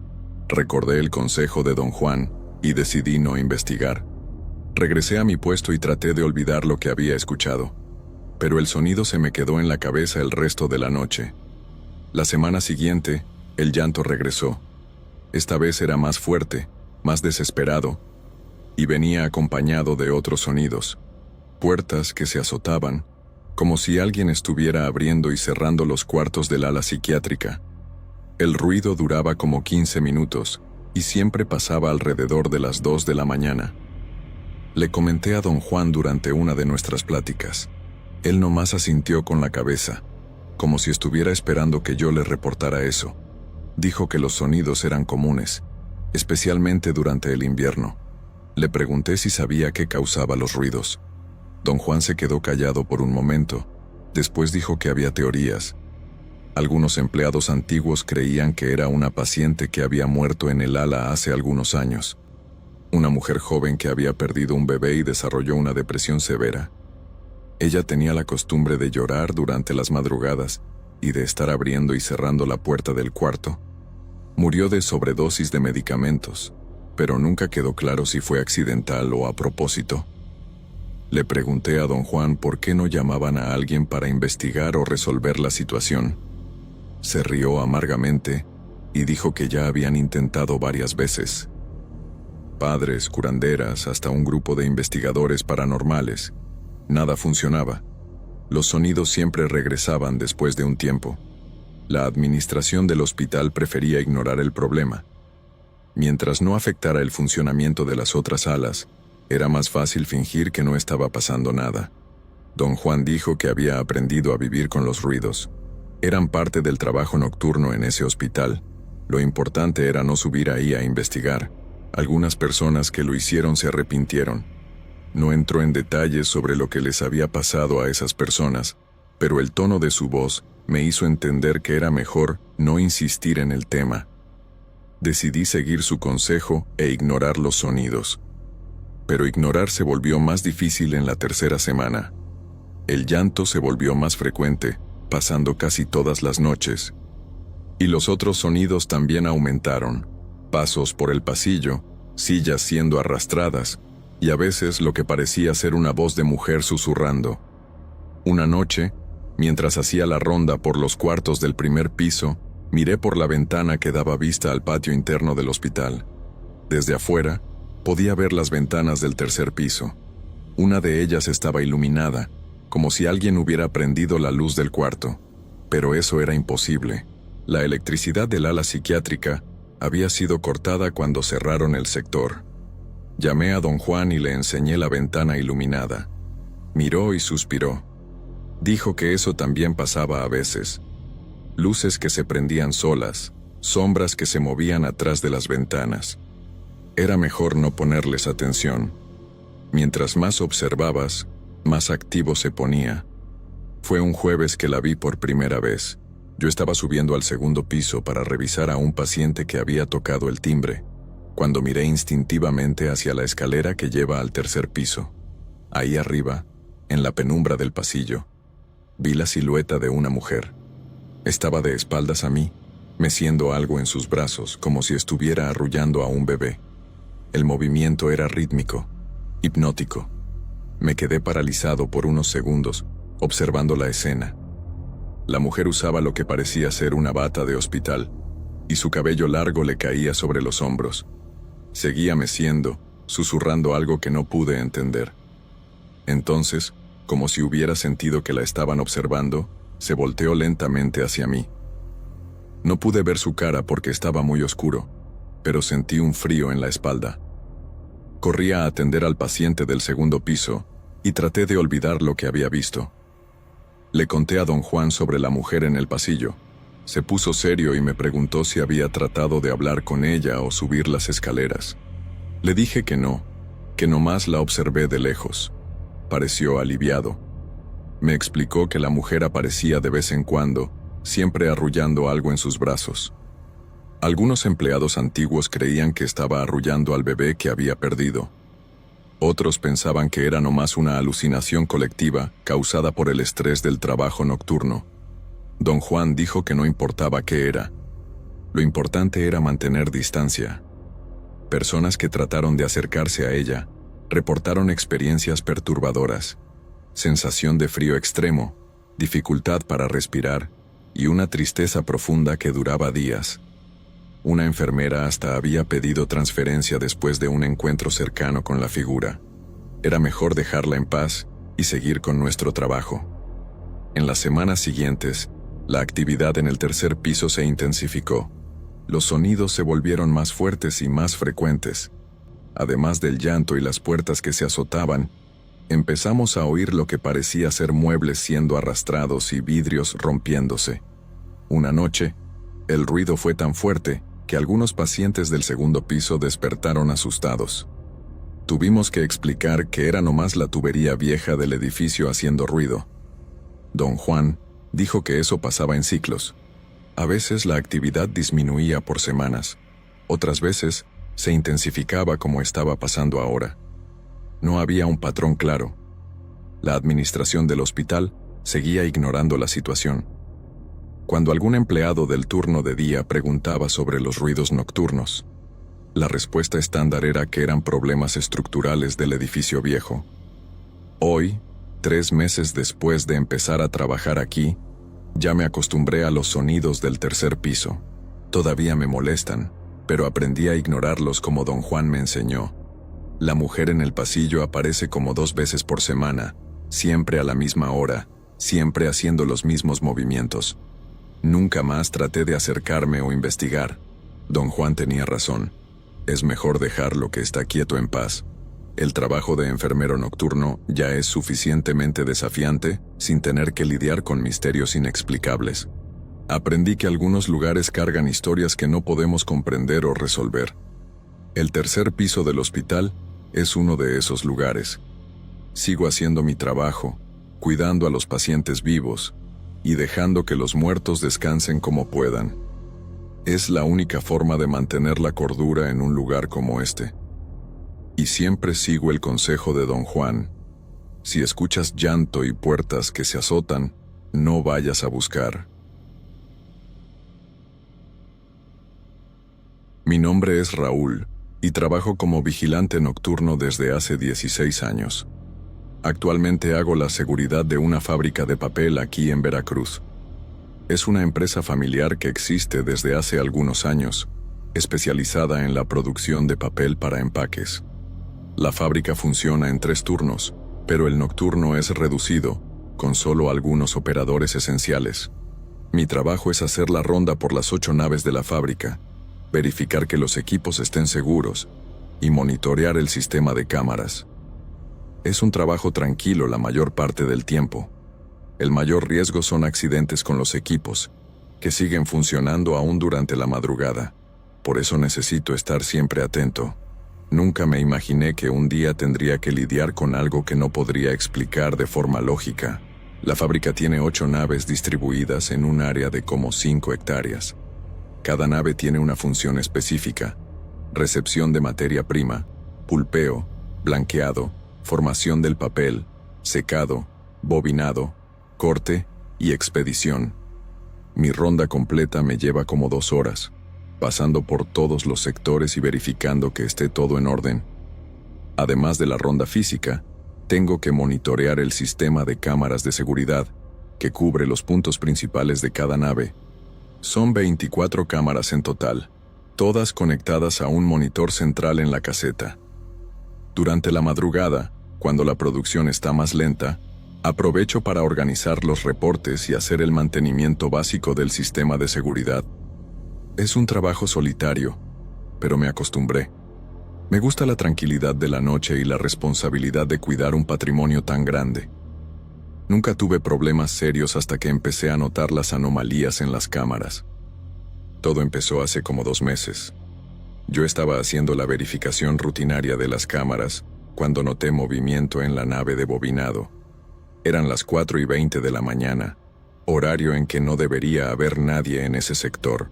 Recordé el consejo de don Juan y decidí no investigar. Regresé a mi puesto y traté de olvidar lo que había escuchado, pero el sonido se me quedó en la cabeza el resto de la noche. La semana siguiente, el llanto regresó. Esta vez era más fuerte, más desesperado, y venía acompañado de otros sonidos, puertas que se azotaban, como si alguien estuviera abriendo y cerrando los cuartos del ala psiquiátrica. El ruido duraba como 15 minutos, y siempre pasaba alrededor de las 2 de la mañana. Le comenté a don Juan durante una de nuestras pláticas. Él nomás asintió con la cabeza, como si estuviera esperando que yo le reportara eso. Dijo que los sonidos eran comunes, especialmente durante el invierno. Le pregunté si sabía qué causaba los ruidos. Don Juan se quedó callado por un momento. Después dijo que había teorías. Algunos empleados antiguos creían que era una paciente que había muerto en el ala hace algunos años. Una mujer joven que había perdido un bebé y desarrolló una depresión severa. Ella tenía la costumbre de llorar durante las madrugadas y de estar abriendo y cerrando la puerta del cuarto. Murió de sobredosis de medicamentos, pero nunca quedó claro si fue accidental o a propósito. Le pregunté a don Juan por qué no llamaban a alguien para investigar o resolver la situación. Se rió amargamente y dijo que ya habían intentado varias veces. Padres, curanderas, hasta un grupo de investigadores paranormales. Nada funcionaba. Los sonidos siempre regresaban después de un tiempo. La administración del hospital prefería ignorar el problema. Mientras no afectara el funcionamiento de las otras salas, era más fácil fingir que no estaba pasando nada. Don Juan dijo que había aprendido a vivir con los ruidos. Eran parte del trabajo nocturno en ese hospital. Lo importante era no subir ahí a investigar. Algunas personas que lo hicieron se arrepintieron. No entró en detalles sobre lo que les había pasado a esas personas, pero el tono de su voz me hizo entender que era mejor no insistir en el tema. Decidí seguir su consejo e ignorar los sonidos. Pero ignorar se volvió más difícil en la tercera semana. El llanto se volvió más frecuente, pasando casi todas las noches. Y los otros sonidos también aumentaron. Pasos por el pasillo, sillas siendo arrastradas, y a veces lo que parecía ser una voz de mujer susurrando. Una noche, mientras hacía la ronda por los cuartos del primer piso, miré por la ventana que daba vista al patio interno del hospital. Desde afuera, podía ver las ventanas del tercer piso. Una de ellas estaba iluminada, como si alguien hubiera prendido la luz del cuarto. Pero eso era imposible. La electricidad del ala psiquiátrica había sido cortada cuando cerraron el sector. Llamé a don Juan y le enseñé la ventana iluminada. Miró y suspiró. Dijo que eso también pasaba a veces. Luces que se prendían solas, sombras que se movían atrás de las ventanas. Era mejor no ponerles atención. Mientras más observabas, más activo se ponía. Fue un jueves que la vi por primera vez. Yo estaba subiendo al segundo piso para revisar a un paciente que había tocado el timbre, cuando miré instintivamente hacia la escalera que lleva al tercer piso. Ahí arriba, en la penumbra del pasillo, vi la silueta de una mujer. Estaba de espaldas a mí, meciendo algo en sus brazos como si estuviera arrullando a un bebé. El movimiento era rítmico, hipnótico. Me quedé paralizado por unos segundos, observando la escena. La mujer usaba lo que parecía ser una bata de hospital, y su cabello largo le caía sobre los hombros. Seguía meciendo, susurrando algo que no pude entender. Entonces, como si hubiera sentido que la estaban observando, se volteó lentamente hacia mí. No pude ver su cara porque estaba muy oscuro, pero sentí un frío en la espalda. Corrí a atender al paciente del segundo piso y traté de olvidar lo que había visto. Le conté a don Juan sobre la mujer en el pasillo. Se puso serio y me preguntó si había tratado de hablar con ella o subir las escaleras. Le dije que no, que nomás la observé de lejos. Pareció aliviado. Me explicó que la mujer aparecía de vez en cuando, siempre arrullando algo en sus brazos. Algunos empleados antiguos creían que estaba arrullando al bebé que había perdido. Otros pensaban que era nomás una alucinación colectiva causada por el estrés del trabajo nocturno. Don Juan dijo que no importaba qué era. Lo importante era mantener distancia. Personas que trataron de acercarse a ella reportaron experiencias perturbadoras, sensación de frío extremo, dificultad para respirar y una tristeza profunda que duraba días. Una enfermera hasta había pedido transferencia después de un encuentro cercano con la figura. Era mejor dejarla en paz y seguir con nuestro trabajo. En las semanas siguientes, la actividad en el tercer piso se intensificó. Los sonidos se volvieron más fuertes y más frecuentes. Además del llanto y las puertas que se azotaban, empezamos a oír lo que parecía ser muebles siendo arrastrados y vidrios rompiéndose. Una noche, el ruido fue tan fuerte que algunos pacientes del segundo piso despertaron asustados. Tuvimos que explicar que era nomás la tubería vieja del edificio haciendo ruido. Don Juan dijo que eso pasaba en ciclos. A veces la actividad disminuía por semanas, otras veces se intensificaba como estaba pasando ahora. No había un patrón claro. La administración del hospital seguía ignorando la situación. Cuando algún empleado del turno de día preguntaba sobre los ruidos nocturnos, la respuesta estándar era que eran problemas estructurales del edificio viejo. Hoy, 3 meses después de empezar a trabajar aquí, ya me acostumbré a los sonidos del tercer piso. Todavía me molestan, pero aprendí a ignorarlos como don Juan me enseñó. La mujer en el pasillo aparece como 2 veces por semana, siempre a la misma hora, siempre haciendo los mismos movimientos. Nunca más traté de acercarme o investigar. Don Juan tenía razón. Es mejor dejarlo que está quieto en paz. El trabajo de enfermero nocturno ya es suficientemente desafiante sin tener que lidiar con misterios inexplicables. Aprendí que algunos lugares cargan historias que no podemos comprender o resolver. El tercer piso del hospital es uno de esos lugares. Sigo haciendo mi trabajo, cuidando a los pacientes vivos y dejando que los muertos descansen como puedan. Es la única forma de mantener la cordura en un lugar como este. Y siempre sigo el consejo de don Juan. Si escuchas llanto y puertas que se azotan, no vayas a buscar. Mi nombre es Raúl y trabajo como vigilante nocturno desde hace 16 años. Actualmente hago la seguridad de una fábrica de papel aquí en Veracruz. Es una empresa familiar que existe desde hace algunos años, especializada en la producción de papel para empaques. La fábrica funciona en 3 turnos, pero el nocturno es reducido, con solo algunos operadores esenciales. Mi trabajo es hacer la ronda por las 8 naves de la fábrica, verificar que los equipos estén seguros y monitorear el sistema de cámaras. Es un trabajo tranquilo la mayor parte del tiempo. El mayor riesgo son accidentes con los equipos, que siguen funcionando aún durante la madrugada. Por eso necesito estar siempre atento. Nunca me imaginé que un día tendría que lidiar con algo que no podría explicar de forma lógica. La fábrica tiene 8 naves distribuidas en un área de como 5 hectáreas. Cada nave tiene una función específica: recepción de materia prima, pulpeo, blanqueado, formación del papel, secado, bobinado, corte y expedición. Mi ronda completa me lleva como 2 horas, pasando por todos los sectores y verificando que esté todo en orden. Además de la ronda física, tengo que monitorear el sistema de cámaras de seguridad, que cubre los puntos principales de cada nave. Son 24 cámaras en total, todas conectadas a un monitor central en la caseta. Durante la madrugada, cuando la producción está más lenta, aprovecho para organizar los reportes y hacer el mantenimiento básico del sistema de seguridad. Es un trabajo solitario, pero me acostumbré. Me gusta la tranquilidad de la noche y la responsabilidad de cuidar un patrimonio tan grande. Nunca tuve problemas serios hasta que empecé a notar las anomalías en las cámaras. Todo empezó hace como 2 meses. Yo estaba haciendo la verificación rutinaria de las cámaras cuando noté movimiento en la nave de bobinado. Eran las 4:20 de la mañana, horario en que no debería haber nadie en ese sector.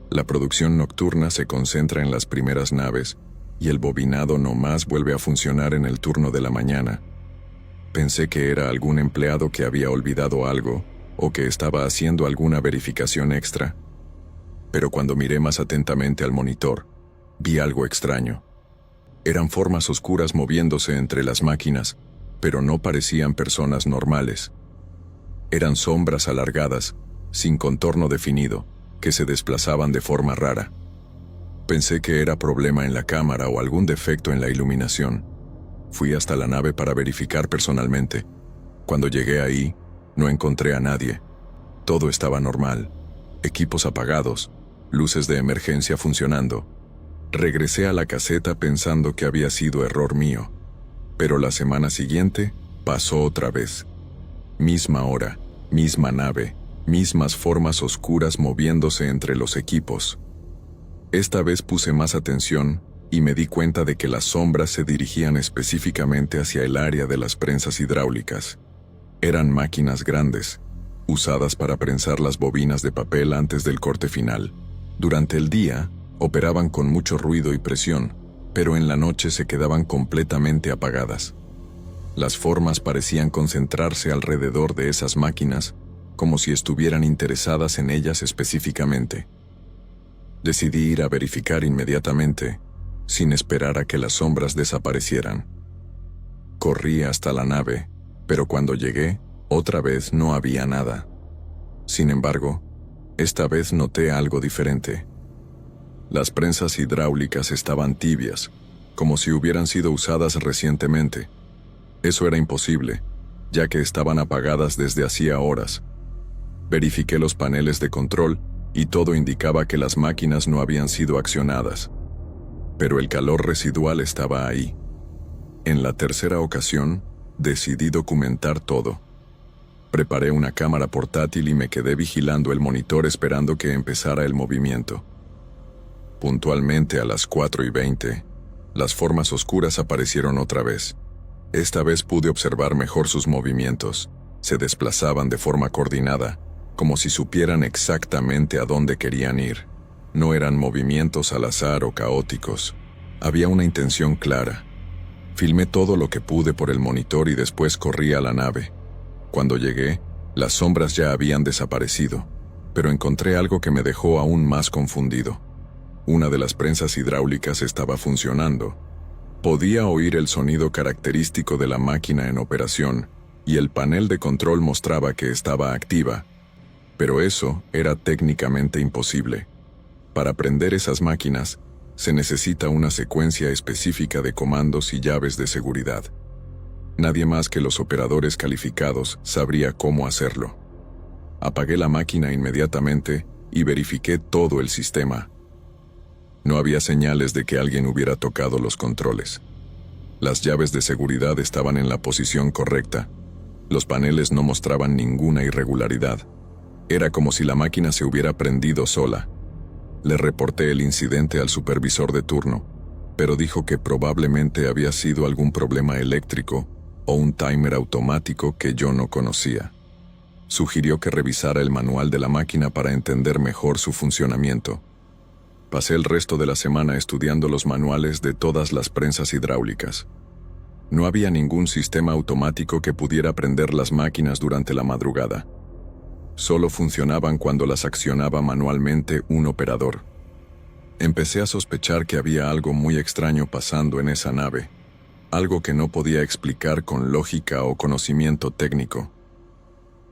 La producción nocturna se concentra en las primeras naves y el bobinado nomás vuelve a funcionar en el turno de la mañana. Pensé que era algún empleado que había olvidado algo o que estaba haciendo alguna verificación extra. Pero cuando miré más atentamente al monitor, vi algo extraño. Eran formas oscuras moviéndose entre las máquinas, pero no parecían personas normales. Eran sombras alargadas, sin contorno definido, que se desplazaban de forma rara. Pensé que era problema en la cámara o algún defecto en la iluminación. Fui hasta la nave para verificar personalmente. Cuando llegué ahí, no encontré a nadie. Todo estaba normal. Equipos apagados, luces de emergencia funcionando. Regresé a la caseta pensando que había sido error mío. Pero la semana siguiente pasó otra vez. Misma hora, misma nave, mismas formas oscuras moviéndose entre los equipos. Esta vez puse más atención y me di cuenta de que las sombras se dirigían específicamente hacia el área de las prensas hidráulicas. Eran máquinas grandes, usadas para prensar las bobinas de papel antes del corte final. Durante el día, operaban con mucho ruido y presión, pero en la noche se quedaban completamente apagadas. Las formas parecían concentrarse alrededor de esas máquinas, como si estuvieran interesadas en ellas específicamente. Decidí ir a verificar inmediatamente, sin esperar a que las sombras desaparecieran. Corrí hasta la nave, pero cuando llegué, otra vez no había nada. Sin embargo, esta vez noté algo diferente. Las prensas hidráulicas estaban tibias, como si hubieran sido usadas recientemente. Eso era imposible, ya que estaban apagadas desde hacía horas. Verifiqué los paneles de control y todo indicaba que las máquinas no habían sido accionadas. Pero el calor residual estaba ahí. En la tercera ocasión, decidí documentar todo. Preparé una cámara portátil y me quedé vigilando el monitor esperando que empezara el movimiento. Puntualmente a las 4:20, las formas oscuras aparecieron otra vez. Esta vez pude observar mejor sus movimientos. Se desplazaban de forma coordinada, como si supieran exactamente a dónde querían ir. No eran movimientos al azar o caóticos. Había una intención clara. Filmé todo lo que pude por el monitor y después corrí a la nave. Cuando llegué, las sombras ya habían desaparecido, pero encontré algo que me dejó aún más confundido. Una de las prensas hidráulicas estaba funcionando. Podía oír el sonido característico de la máquina en operación, y el panel de control mostraba que estaba activa. Pero eso era técnicamente imposible. Para prender esas máquinas, se necesita una secuencia específica de comandos y llaves de seguridad. Nadie más que los operadores calificados sabría cómo hacerlo. Apagué la máquina inmediatamente y verifiqué todo el sistema. No había señales de que alguien hubiera tocado los controles. Las llaves de seguridad estaban en la posición correcta. Los paneles no mostraban ninguna irregularidad. Era como si la máquina se hubiera prendido sola. Le reporté el incidente al supervisor de turno, pero dijo que probablemente había sido algún problema eléctrico o un timer automático que yo no conocía. Sugirió que revisara el manual de la máquina para entender mejor su funcionamiento. Pasé el resto de la semana estudiando los manuales de todas las prensas hidráulicas. No había ningún sistema automático que pudiera prender las máquinas durante la madrugada. Solo funcionaban cuando las accionaba manualmente un operador. Empecé a sospechar que había algo muy extraño pasando en esa nave, algo que no podía explicar con lógica o conocimiento técnico.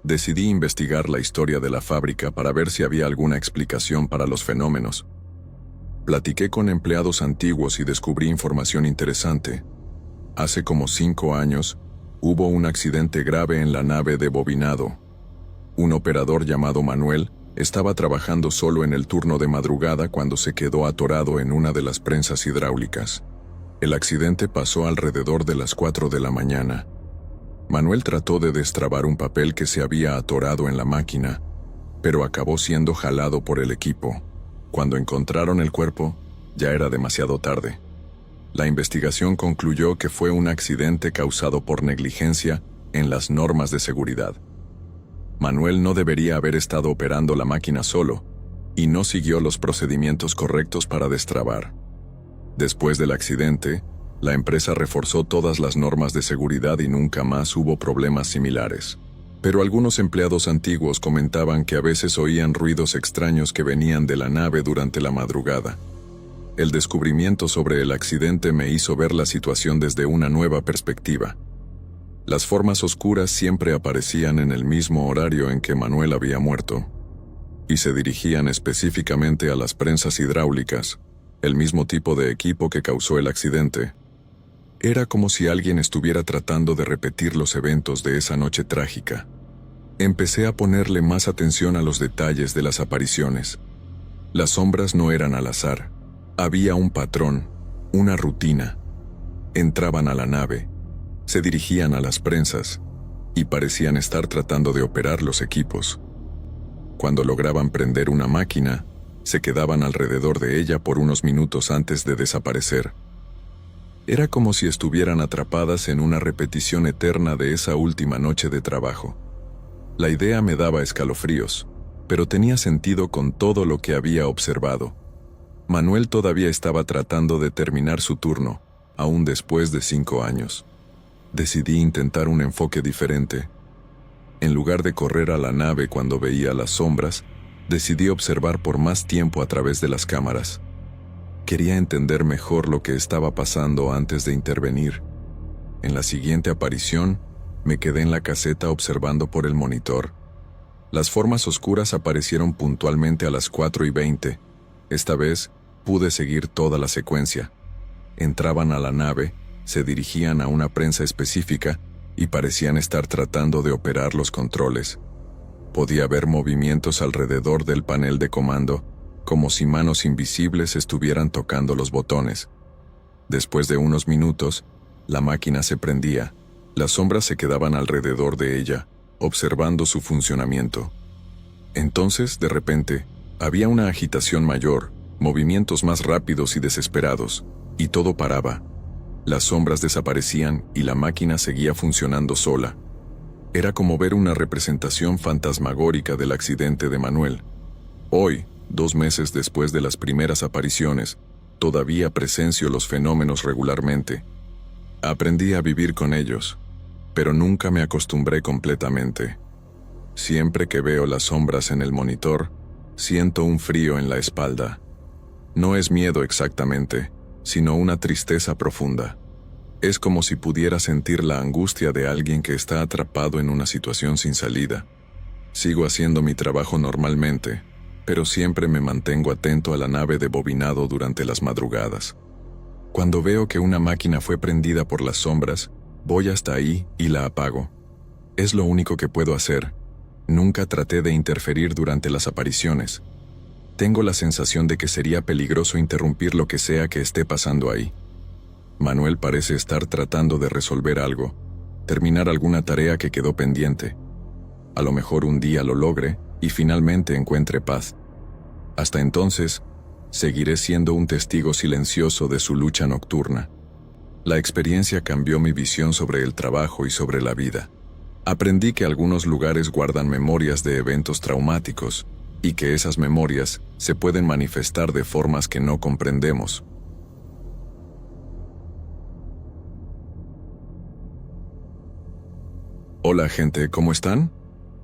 Decidí investigar la historia de la fábrica para ver si había alguna explicación para los fenómenos. Platiqué con empleados antiguos y descubrí información interesante. Hace como 5 años, hubo un accidente grave en la nave de bobinado. Un operador llamado Manuel estaba trabajando solo en el turno de madrugada cuando se quedó atorado en una de las prensas hidráulicas. El accidente pasó alrededor de las 4 de la mañana. Manuel trató de destrabar un papel que se había atorado en la máquina, pero acabó siendo jalado por el equipo. Cuando encontraron el cuerpo, ya era demasiado tarde. La investigación concluyó que fue un accidente causado por negligencia en las normas de seguridad. Manuel no debería haber estado operando la máquina solo, y no siguió los procedimientos correctos para destrabar. Después del accidente, la empresa reforzó todas las normas de seguridad y nunca más hubo problemas similares. Pero algunos empleados antiguos comentaban que a veces oían ruidos extraños que venían de la nave durante la madrugada. El descubrimiento sobre el accidente me hizo ver la situación desde una nueva perspectiva. Las formas oscuras siempre aparecían en el mismo horario en que Manuel había muerto, y se dirigían específicamente a las prensas hidráulicas, el mismo tipo de equipo que causó el accidente. Era como si alguien estuviera tratando de repetir los eventos de esa noche trágica. Empecé a ponerle más atención a los detalles de las apariciones. Las sombras no eran al azar. Había un patrón, una rutina. Entraban a la nave, se dirigían a las prensas y parecían estar tratando de operar los equipos. Cuando lograban prender una máquina, se quedaban alrededor de ella por unos minutos antes de desaparecer. Era como si estuvieran atrapadas en una repetición eterna de esa última noche de trabajo. La idea me daba escalofríos, pero tenía sentido con todo lo que había observado. Manuel todavía estaba tratando de terminar su turno, aún después de 5 años. Decidí intentar un enfoque diferente. En lugar de correr a la nave cuando veía las sombras, decidí observar por más tiempo a través de las cámaras. Quería entender mejor lo que estaba pasando antes de intervenir. En la siguiente aparición, me quedé en la caseta observando por el monitor. Las formas oscuras aparecieron puntualmente a las 4:20. Esta vez, pude seguir toda la secuencia. Entraban a la nave, se dirigían a una prensa específica y parecían estar tratando de operar los controles. Podía ver movimientos alrededor del panel de comando, como si manos invisibles estuvieran tocando los botones. Después de unos minutos, la máquina se prendía. Las sombras se quedaban alrededor de ella, observando su funcionamiento. Entonces, de repente, había una agitación mayor, movimientos más rápidos y desesperados, y todo paraba. Las sombras desaparecían y la máquina seguía funcionando sola. Era como ver una representación fantasmagórica del accidente de Manuel. Hoy, 2 meses después de las primeras apariciones, todavía presencio los fenómenos regularmente. Aprendí a vivir con ellos, pero nunca me acostumbré completamente. Siempre que veo las sombras en el monitor, siento un frío en la espalda. No es miedo exactamente, sino una tristeza profunda. Es como si pudiera sentir la angustia de alguien que está atrapado en una situación sin salida. Sigo haciendo mi trabajo normalmente, pero siempre me mantengo atento a la nave de bobinado durante las madrugadas. Cuando veo que una máquina fue prendida por las sombras, voy hasta ahí y la apago. Es lo único que puedo hacer. Nunca traté de interferir durante las apariciones. Tengo la sensación de que sería peligroso interrumpir lo que sea que esté pasando ahí. Manuel parece estar tratando de resolver algo, terminar alguna tarea que quedó pendiente. A lo mejor un día lo logre y finalmente encuentre paz. Hasta entonces, seguiré siendo un testigo silencioso de su lucha nocturna. La experiencia cambió mi visión sobre el trabajo y sobre la vida. Aprendí que algunos lugares guardan memorias de eventos traumáticos y que esas memorias se pueden manifestar de formas que no comprendemos. Hola gente, ¿cómo están?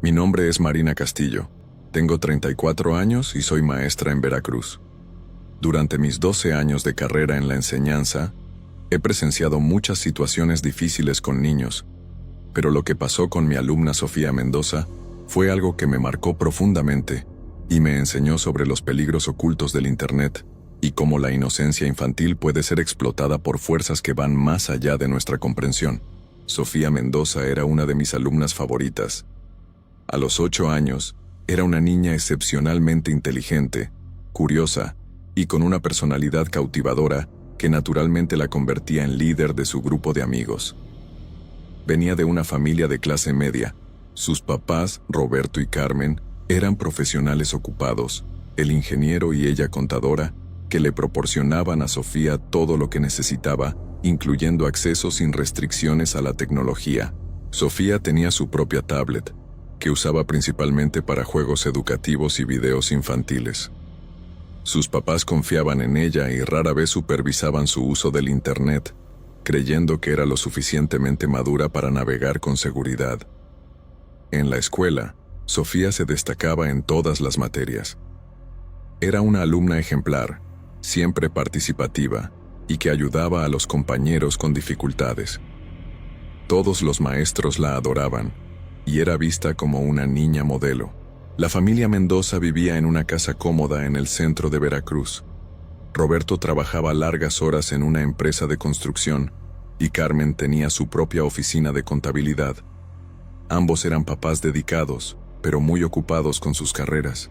Mi nombre es Marina Castillo. Tengo 34 años y soy maestra en Veracruz. Durante mis 12 años de carrera en la enseñanza, he presenciado muchas situaciones difíciles con niños, pero lo que pasó con mi alumna Sofía Mendoza fue algo que me marcó profundamente y me enseñó sobre los peligros ocultos del Internet y cómo la inocencia infantil puede ser explotada por fuerzas que van más allá de nuestra comprensión. Sofía Mendoza era una de mis alumnas favoritas. A los 8 años, era una niña excepcionalmente inteligente, curiosa y con una personalidad cautivadora que naturalmente la convertía en líder de su grupo de amigos. Venía de una familia de clase media. Sus papás, Roberto y Carmen, eran profesionales ocupados, el ingeniero y ella contadora, que le proporcionaban a Sofía todo lo que necesitaba, incluyendo acceso sin restricciones a la tecnología. Sofía tenía su propia tablet, que usaba principalmente para juegos educativos y videos infantiles. Sus papás confiaban en ella y rara vez supervisaban su uso del Internet, creyendo que era lo suficientemente madura para navegar con seguridad. En la escuela, Sofía se destacaba en todas las materias. Era una alumna ejemplar, siempre participativa, y que ayudaba a los compañeros con dificultades. Todos los maestros la adoraban, y era vista como una niña modelo. La familia Mendoza vivía en una casa cómoda en el centro de Veracruz. Roberto trabajaba largas horas en una empresa de construcción, y Carmen tenía su propia oficina de contabilidad. Ambos eran papás dedicados, pero muy ocupados con sus carreras.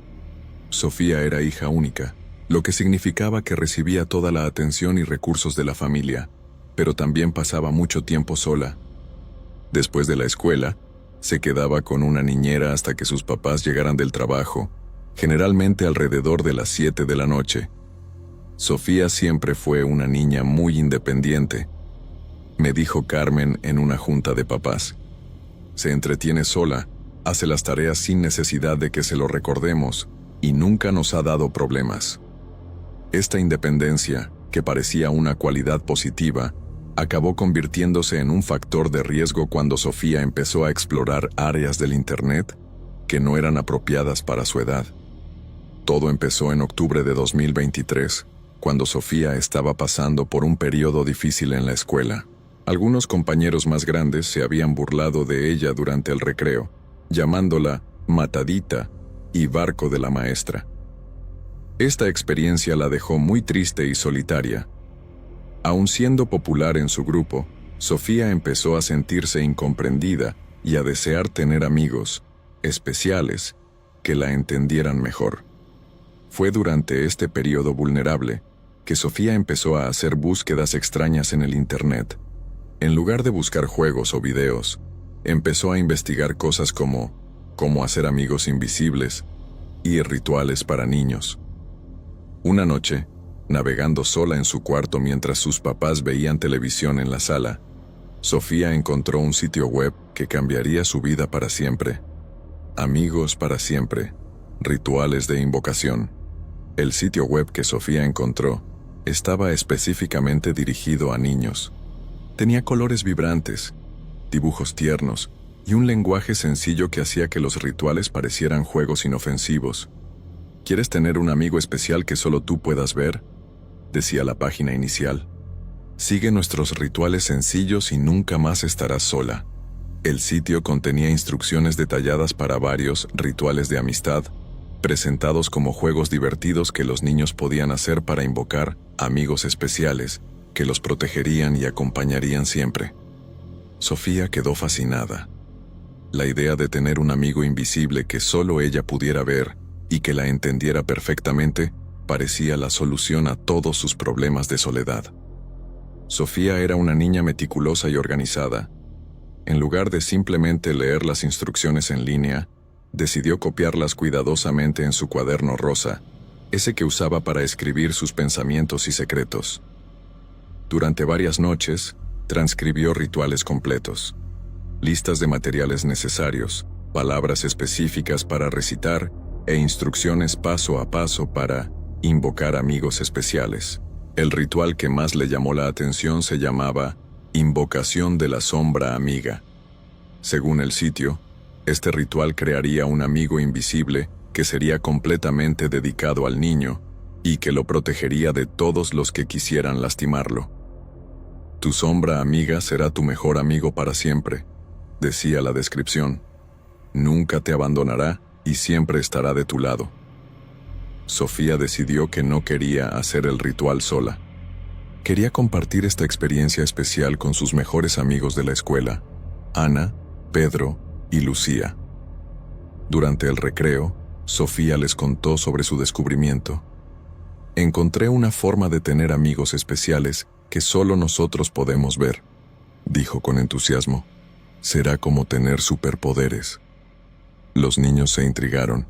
Sofía era hija única, lo que significaba que recibía toda la atención y recursos de la familia, pero también pasaba mucho tiempo sola. Después de la escuela, se quedaba con una niñera hasta que sus papás llegaran del trabajo, generalmente alrededor de las 7 de la noche. Sofía siempre fue una niña muy independiente, me dijo Carmen en una junta de papás. Se entretiene sola, hace las tareas sin necesidad de que se lo recordemos y nunca nos ha dado problemas. Esta independencia, que parecía una cualidad positiva, acabó convirtiéndose en un factor de riesgo cuando Sofía empezó a explorar áreas del Internet que no eran apropiadas para su edad. Todo empezó en octubre de 2023, cuando Sofía estaba pasando por un periodo difícil en la escuela. Algunos compañeros más grandes se habían burlado de ella durante el recreo, llamándola matadita y barco de la maestra. Esta experiencia la dejó muy triste y solitaria. Aun siendo popular en su grupo, Sofía empezó a sentirse incomprendida y a desear tener amigos especiales que la entendieran mejor. Fue durante este periodo vulnerable que Sofía empezó a hacer búsquedas extrañas en el Internet. En lugar de buscar juegos o videos, empezó a investigar cosas como cómo hacer amigos invisibles y rituales para niños. Una noche, navegando sola en su cuarto mientras sus papás veían televisión en la sala, Sofía encontró un sitio web que cambiaría su vida para siempre. Amigos para siempre, rituales de invocación. El sitio web que Sofía encontró estaba específicamente dirigido a niños. Tenía colores vibrantes, dibujos tiernos y un lenguaje sencillo que hacía que los rituales parecieran juegos inofensivos. ¿Quieres tener un amigo especial que solo tú puedas ver?, decía la página inicial. Sigue nuestros rituales sencillos y nunca más estarás sola. El sitio contenía instrucciones detalladas para varios rituales de amistad, presentados como juegos divertidos que los niños podían hacer para invocar amigos especiales que los protegerían y acompañarían siempre. Sofía quedó fascinada. La idea de tener un amigo invisible que solo ella pudiera ver y que la entendiera perfectamente parecía la solución a todos sus problemas de soledad. Sofía era una niña meticulosa y organizada. En lugar de simplemente leer las instrucciones en línea, decidió copiarlas cuidadosamente en su cuaderno rosa, ese que usaba para escribir sus pensamientos y secretos. Durante varias noches, transcribió rituales completos, listas de materiales necesarios, palabras específicas para recitar e instrucciones paso a paso para invocar amigos especiales. El ritual que más le llamó la atención se llamaba Invocación de la Sombra Amiga. Según el sitio, este ritual crearía un amigo invisible que sería completamente dedicado al niño y que lo protegería de todos los que quisieran lastimarlo. Tu sombra amiga será tu mejor amigo para siempre, decía la descripción. Nunca te abandonará y siempre estará de tu lado. Sofía decidió que no quería hacer el ritual sola. Quería compartir esta experiencia especial con sus mejores amigos de la escuela, Ana, Pedro y Lucía. Durante el recreo, Sofía les contó sobre su descubrimiento. Encontré una forma de tener amigos especiales que solo nosotros podemos ver, dijo con entusiasmo. Será como tener superpoderes. Los niños se intrigaron.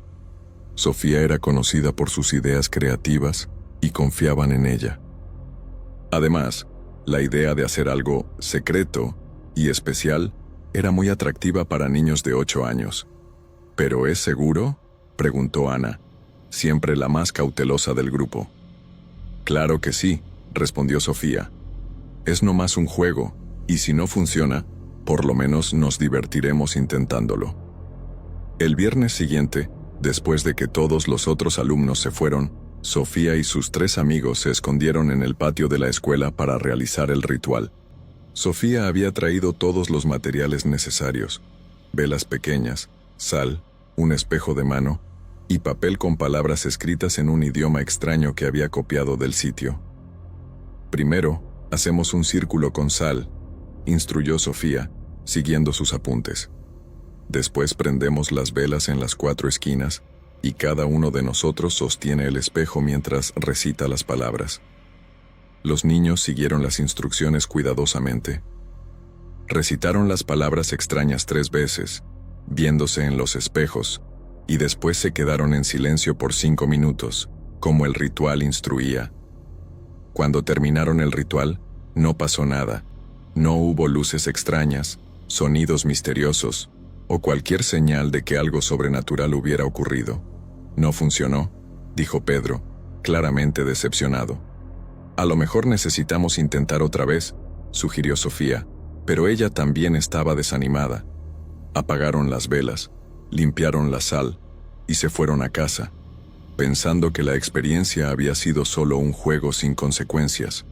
Sofía era conocida por sus ideas creativas, y confiaban en ella. Además, la idea de hacer algo secreto y especial era muy atractiva para niños de 8 años. ¿Pero es seguro?, preguntó Ana, siempre la más cautelosa del grupo. Claro que sí, respondió Sofía. Es nomás un juego, y si no funciona, por lo menos nos divertiremos intentándolo. El viernes siguiente, después de que todos los otros alumnos se fueron, Sofía y sus 3 amigos se escondieron en el patio de la escuela para realizar el ritual. Sofía había traído todos los materiales necesarios: velas pequeñas, sal, un espejo de mano y papel con palabras escritas en un idioma extraño que había copiado del sitio. Primero, hacemos un círculo con sal, instruyó Sofía, siguiendo sus apuntes. Después prendemos las velas en las 4 esquinas y cada uno de nosotros sostiene el espejo mientras recita las palabras. Los niños siguieron las instrucciones cuidadosamente. Recitaron las palabras extrañas 3 veces, viéndose en los espejos, y después se quedaron en silencio por 5 minutos, como el ritual instruía. Cuando terminaron el ritual, no pasó nada. No hubo luces extrañas, sonidos misteriosos, o cualquier señal de que algo sobrenatural hubiera ocurrido. No funcionó, dijo Pedro, claramente decepcionado. A lo mejor necesitamos intentar otra vez, sugirió Sofía, pero ella también estaba desanimada. Apagaron las velas, limpiaron la sal y se fueron a casa, pensando que la experiencia había sido solo un juego sin consecuencias,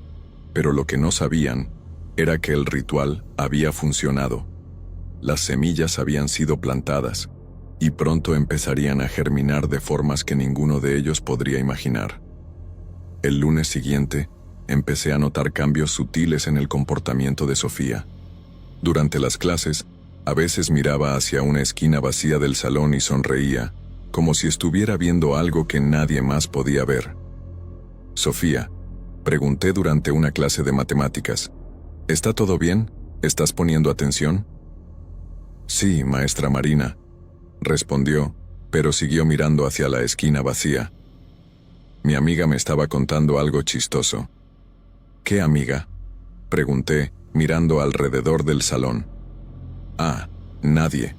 pero lo que no sabían era que el ritual había funcionado. Las semillas habían sido plantadas y pronto empezarían a germinar de formas que ninguno de ellos podría imaginar. El lunes siguiente, empecé a notar cambios sutiles en el comportamiento de Sofía. Durante las clases, a veces miraba hacia una esquina vacía del salón y sonreía, como si estuviera viendo algo que nadie más podía ver. Sofía, pregunté durante una clase de matemáticas, ¿está todo bien? ¿Estás poniendo atención? Sí, maestra Marina, respondió, pero siguió mirando hacia la esquina vacía. Mi amiga me estaba contando algo chistoso. ¿Qué amiga?, pregunté, mirando alrededor del salón. Ah, nadie,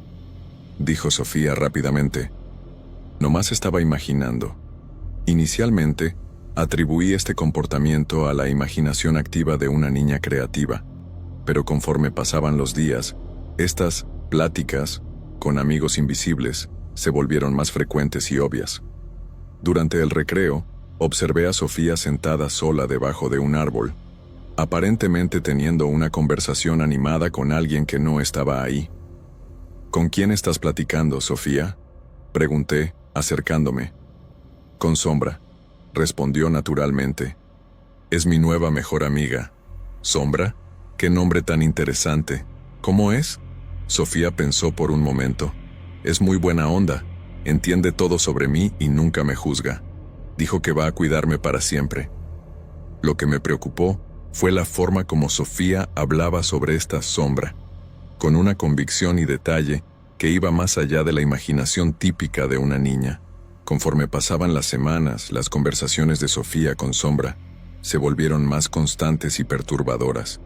dijo Sofía rápidamente. Nomás estaba imaginando. Inicialmente, atribuí este comportamiento a la imaginación activa de una niña creativa, pero conforme pasaban los días, estas pláticas con amigos invisibles se volvieron más frecuentes y obvias. Durante el recreo, observé a Sofía sentada sola debajo de un árbol, aparentemente teniendo una conversación animada con alguien que no estaba ahí. ¿Con quién estás platicando, Sofía?, pregunté, acercándome. Con Sombra, respondió naturalmente. Es mi nueva mejor amiga. ¿Sombra? ¡Qué nombre tan interesante! ¿Cómo es? Sofía pensó por un momento. Es muy buena onda, entiende todo sobre mí y nunca me juzga. Dijo que va a cuidarme para siempre. Lo que me preocupó fue la forma como Sofía hablaba sobre esta Sombra, con una convicción y detalle que iba más allá de la imaginación típica de una niña. Conforme pasaban las semanas, las conversaciones de Sofía con Sombra se volvieron más constantes y perturbadoras.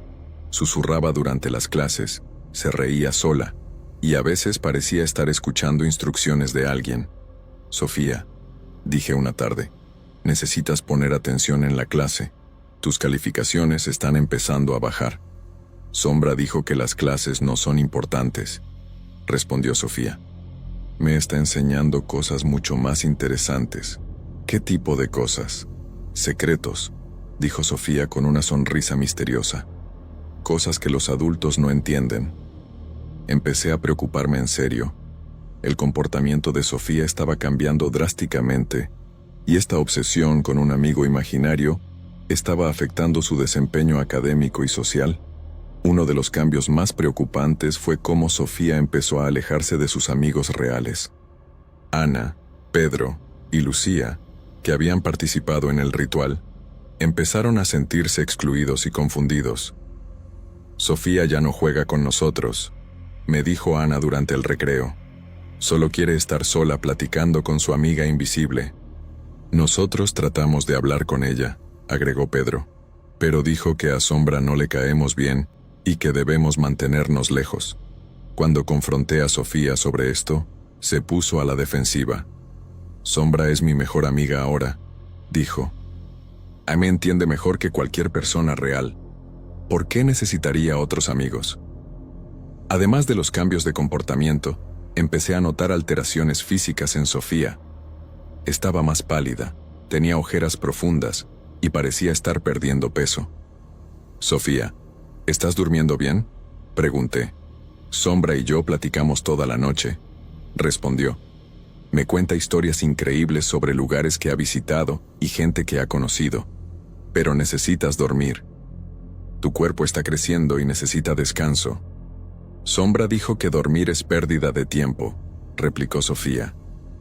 Susurraba durante las clases, se reía sola, y a veces parecía estar escuchando instrucciones de alguien. Sofía, dije una tarde, necesitas poner atención en la clase. Tus calificaciones están empezando a bajar. Sombra dijo que las clases no son importantes, respondió Sofía. Me está enseñando cosas mucho más interesantes. ¿Qué tipo de cosas? Secretos, dijo Sofía con una sonrisa misteriosa. Cosas que los adultos no entienden. Empecé a preocuparme en serio. El comportamiento de Sofía estaba cambiando drásticamente, y esta obsesión con un amigo imaginario estaba afectando su desempeño académico y social. Uno de los cambios más preocupantes fue cómo Sofía empezó a alejarse de sus amigos reales. Ana, Pedro y Lucía, que habían participado en el ritual, empezaron a sentirse excluidos y confundidos. Sofía ya no juega con nosotros, me dijo Ana durante el recreo. Solo quiere estar sola platicando con su amiga invisible. Nosotros tratamos de hablar con ella, agregó Pedro, pero dijo que a Sombra no le caemos bien y que debemos mantenernos lejos. Cuando confronté a Sofía sobre esto, se puso a la defensiva. Sombra es mi mejor amiga ahora, dijo. Me entiende mejor que cualquier persona real. ¿Por qué necesitaría otros amigos? Además de los cambios de comportamiento, empecé a notar alteraciones físicas en Sofía. Estaba más pálida, tenía ojeras profundas y parecía estar perdiendo peso. Sofía, ¿estás durmiendo bien?, pregunté. Sombra y yo platicamos toda la noche, respondió. Me cuenta historias increíbles sobre lugares que ha visitado y gente que ha conocido. Pero necesitas dormir. Tu cuerpo está creciendo y necesita descanso. Sombra dijo que dormir es pérdida de tiempo, replicó Sofía.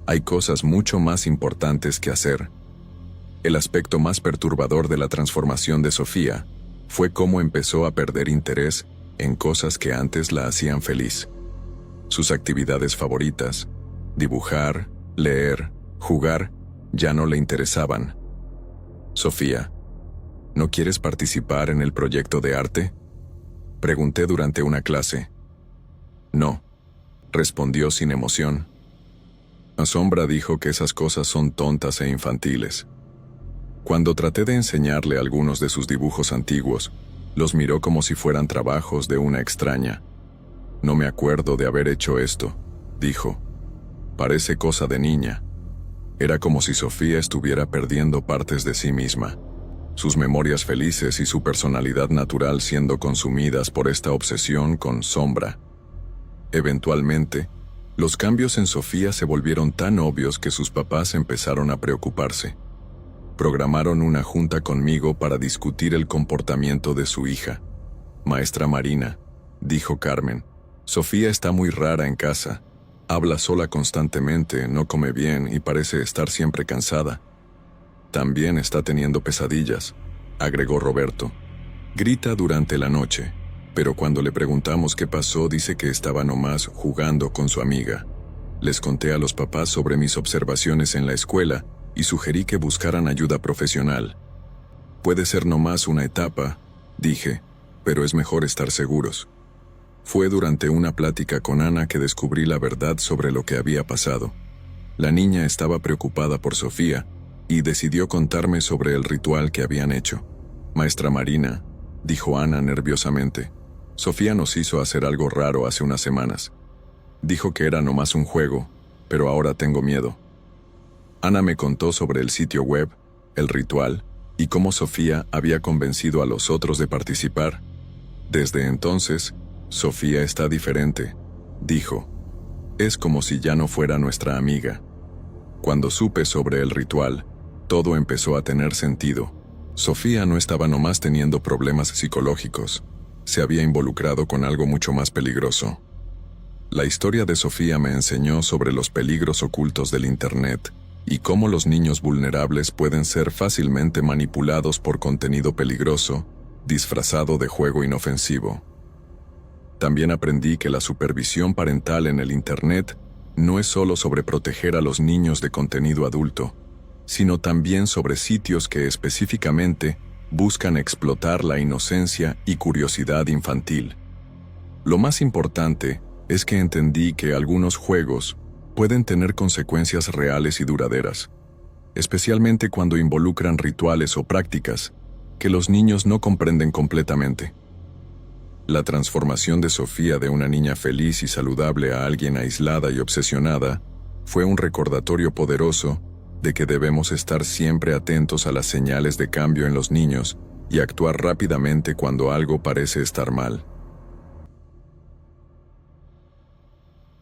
Hay cosas mucho más importantes que hacer. El aspecto más perturbador de la transformación de Sofía fue cómo empezó a perder interés en cosas que antes la hacían feliz. Sus actividades favoritas, dibujar, leer, jugar, ya no le interesaban. Sofía, ¿no quieres participar en el proyecto de arte?, pregunté durante una clase. No, respondió sin emoción. Sombra dijo que esas cosas son tontas e infantiles. Cuando traté de enseñarle algunos de sus dibujos antiguos, los miró como si fueran trabajos de una extraña. No me acuerdo de haber hecho esto, dijo. Parece cosa de niña. Era como si Sofía estuviera perdiendo partes de sí misma, sus memorias felices y su personalidad natural siendo consumidas por esta obsesión con Sombra. Eventualmente, los cambios en Sofía se volvieron tan obvios que sus papás empezaron a preocuparse. Programaron una junta conmigo para discutir el comportamiento de su hija. Maestra Marina, dijo Carmen, Sofía está muy rara en casa. Habla sola constantemente, no come bien y parece estar siempre cansada. También está teniendo pesadillas, agregó Roberto. Grita durante la noche, pero cuando le preguntamos qué pasó dice que estaba nomás jugando con su amiga. Les conté a los papás sobre mis observaciones en la escuela y sugerí que buscaran ayuda profesional. Puede ser nomás una etapa, dije, pero es mejor estar seguros. Fue durante una plática con Ana que descubrí la verdad sobre lo que había pasado. La niña estaba preocupada por Sofía y decidió contarme sobre el ritual que habían hecho. Maestra Marina, dijo Ana nerviosamente, Sofía nos hizo hacer algo raro hace unas semanas. Dijo que era nomás un juego, pero ahora tengo miedo. Ana me contó sobre el sitio web, el ritual, y cómo Sofía había convencido a los otros de participar. Desde entonces, Sofía está diferente, dijo. Es como si ya no fuera nuestra amiga. Cuando supe sobre el ritual, todo empezó a tener sentido. Sofía no estaba nomás teniendo problemas psicológicos, se había involucrado con algo mucho más peligroso. La historia de Sofía me enseñó sobre los peligros ocultos del Internet y cómo los niños vulnerables pueden ser fácilmente manipulados por contenido peligroso, disfrazado de juego inofensivo. También aprendí que la supervisión parental en el Internet no es solo sobre proteger a los niños de contenido adulto, sino también sobre sitios que específicamente buscan explotar la inocencia y curiosidad infantil. Lo más importante es que entendí que algunos juegos pueden tener consecuencias reales y duraderas, especialmente cuando involucran rituales o prácticas que los niños no comprenden completamente. La transformación de Sofía de una niña feliz y saludable a alguien aislada y obsesionada fue un recordatorio poderoso de que debemos estar siempre atentos a las señales de cambio en los niños y actuar rápidamente cuando algo parece estar mal.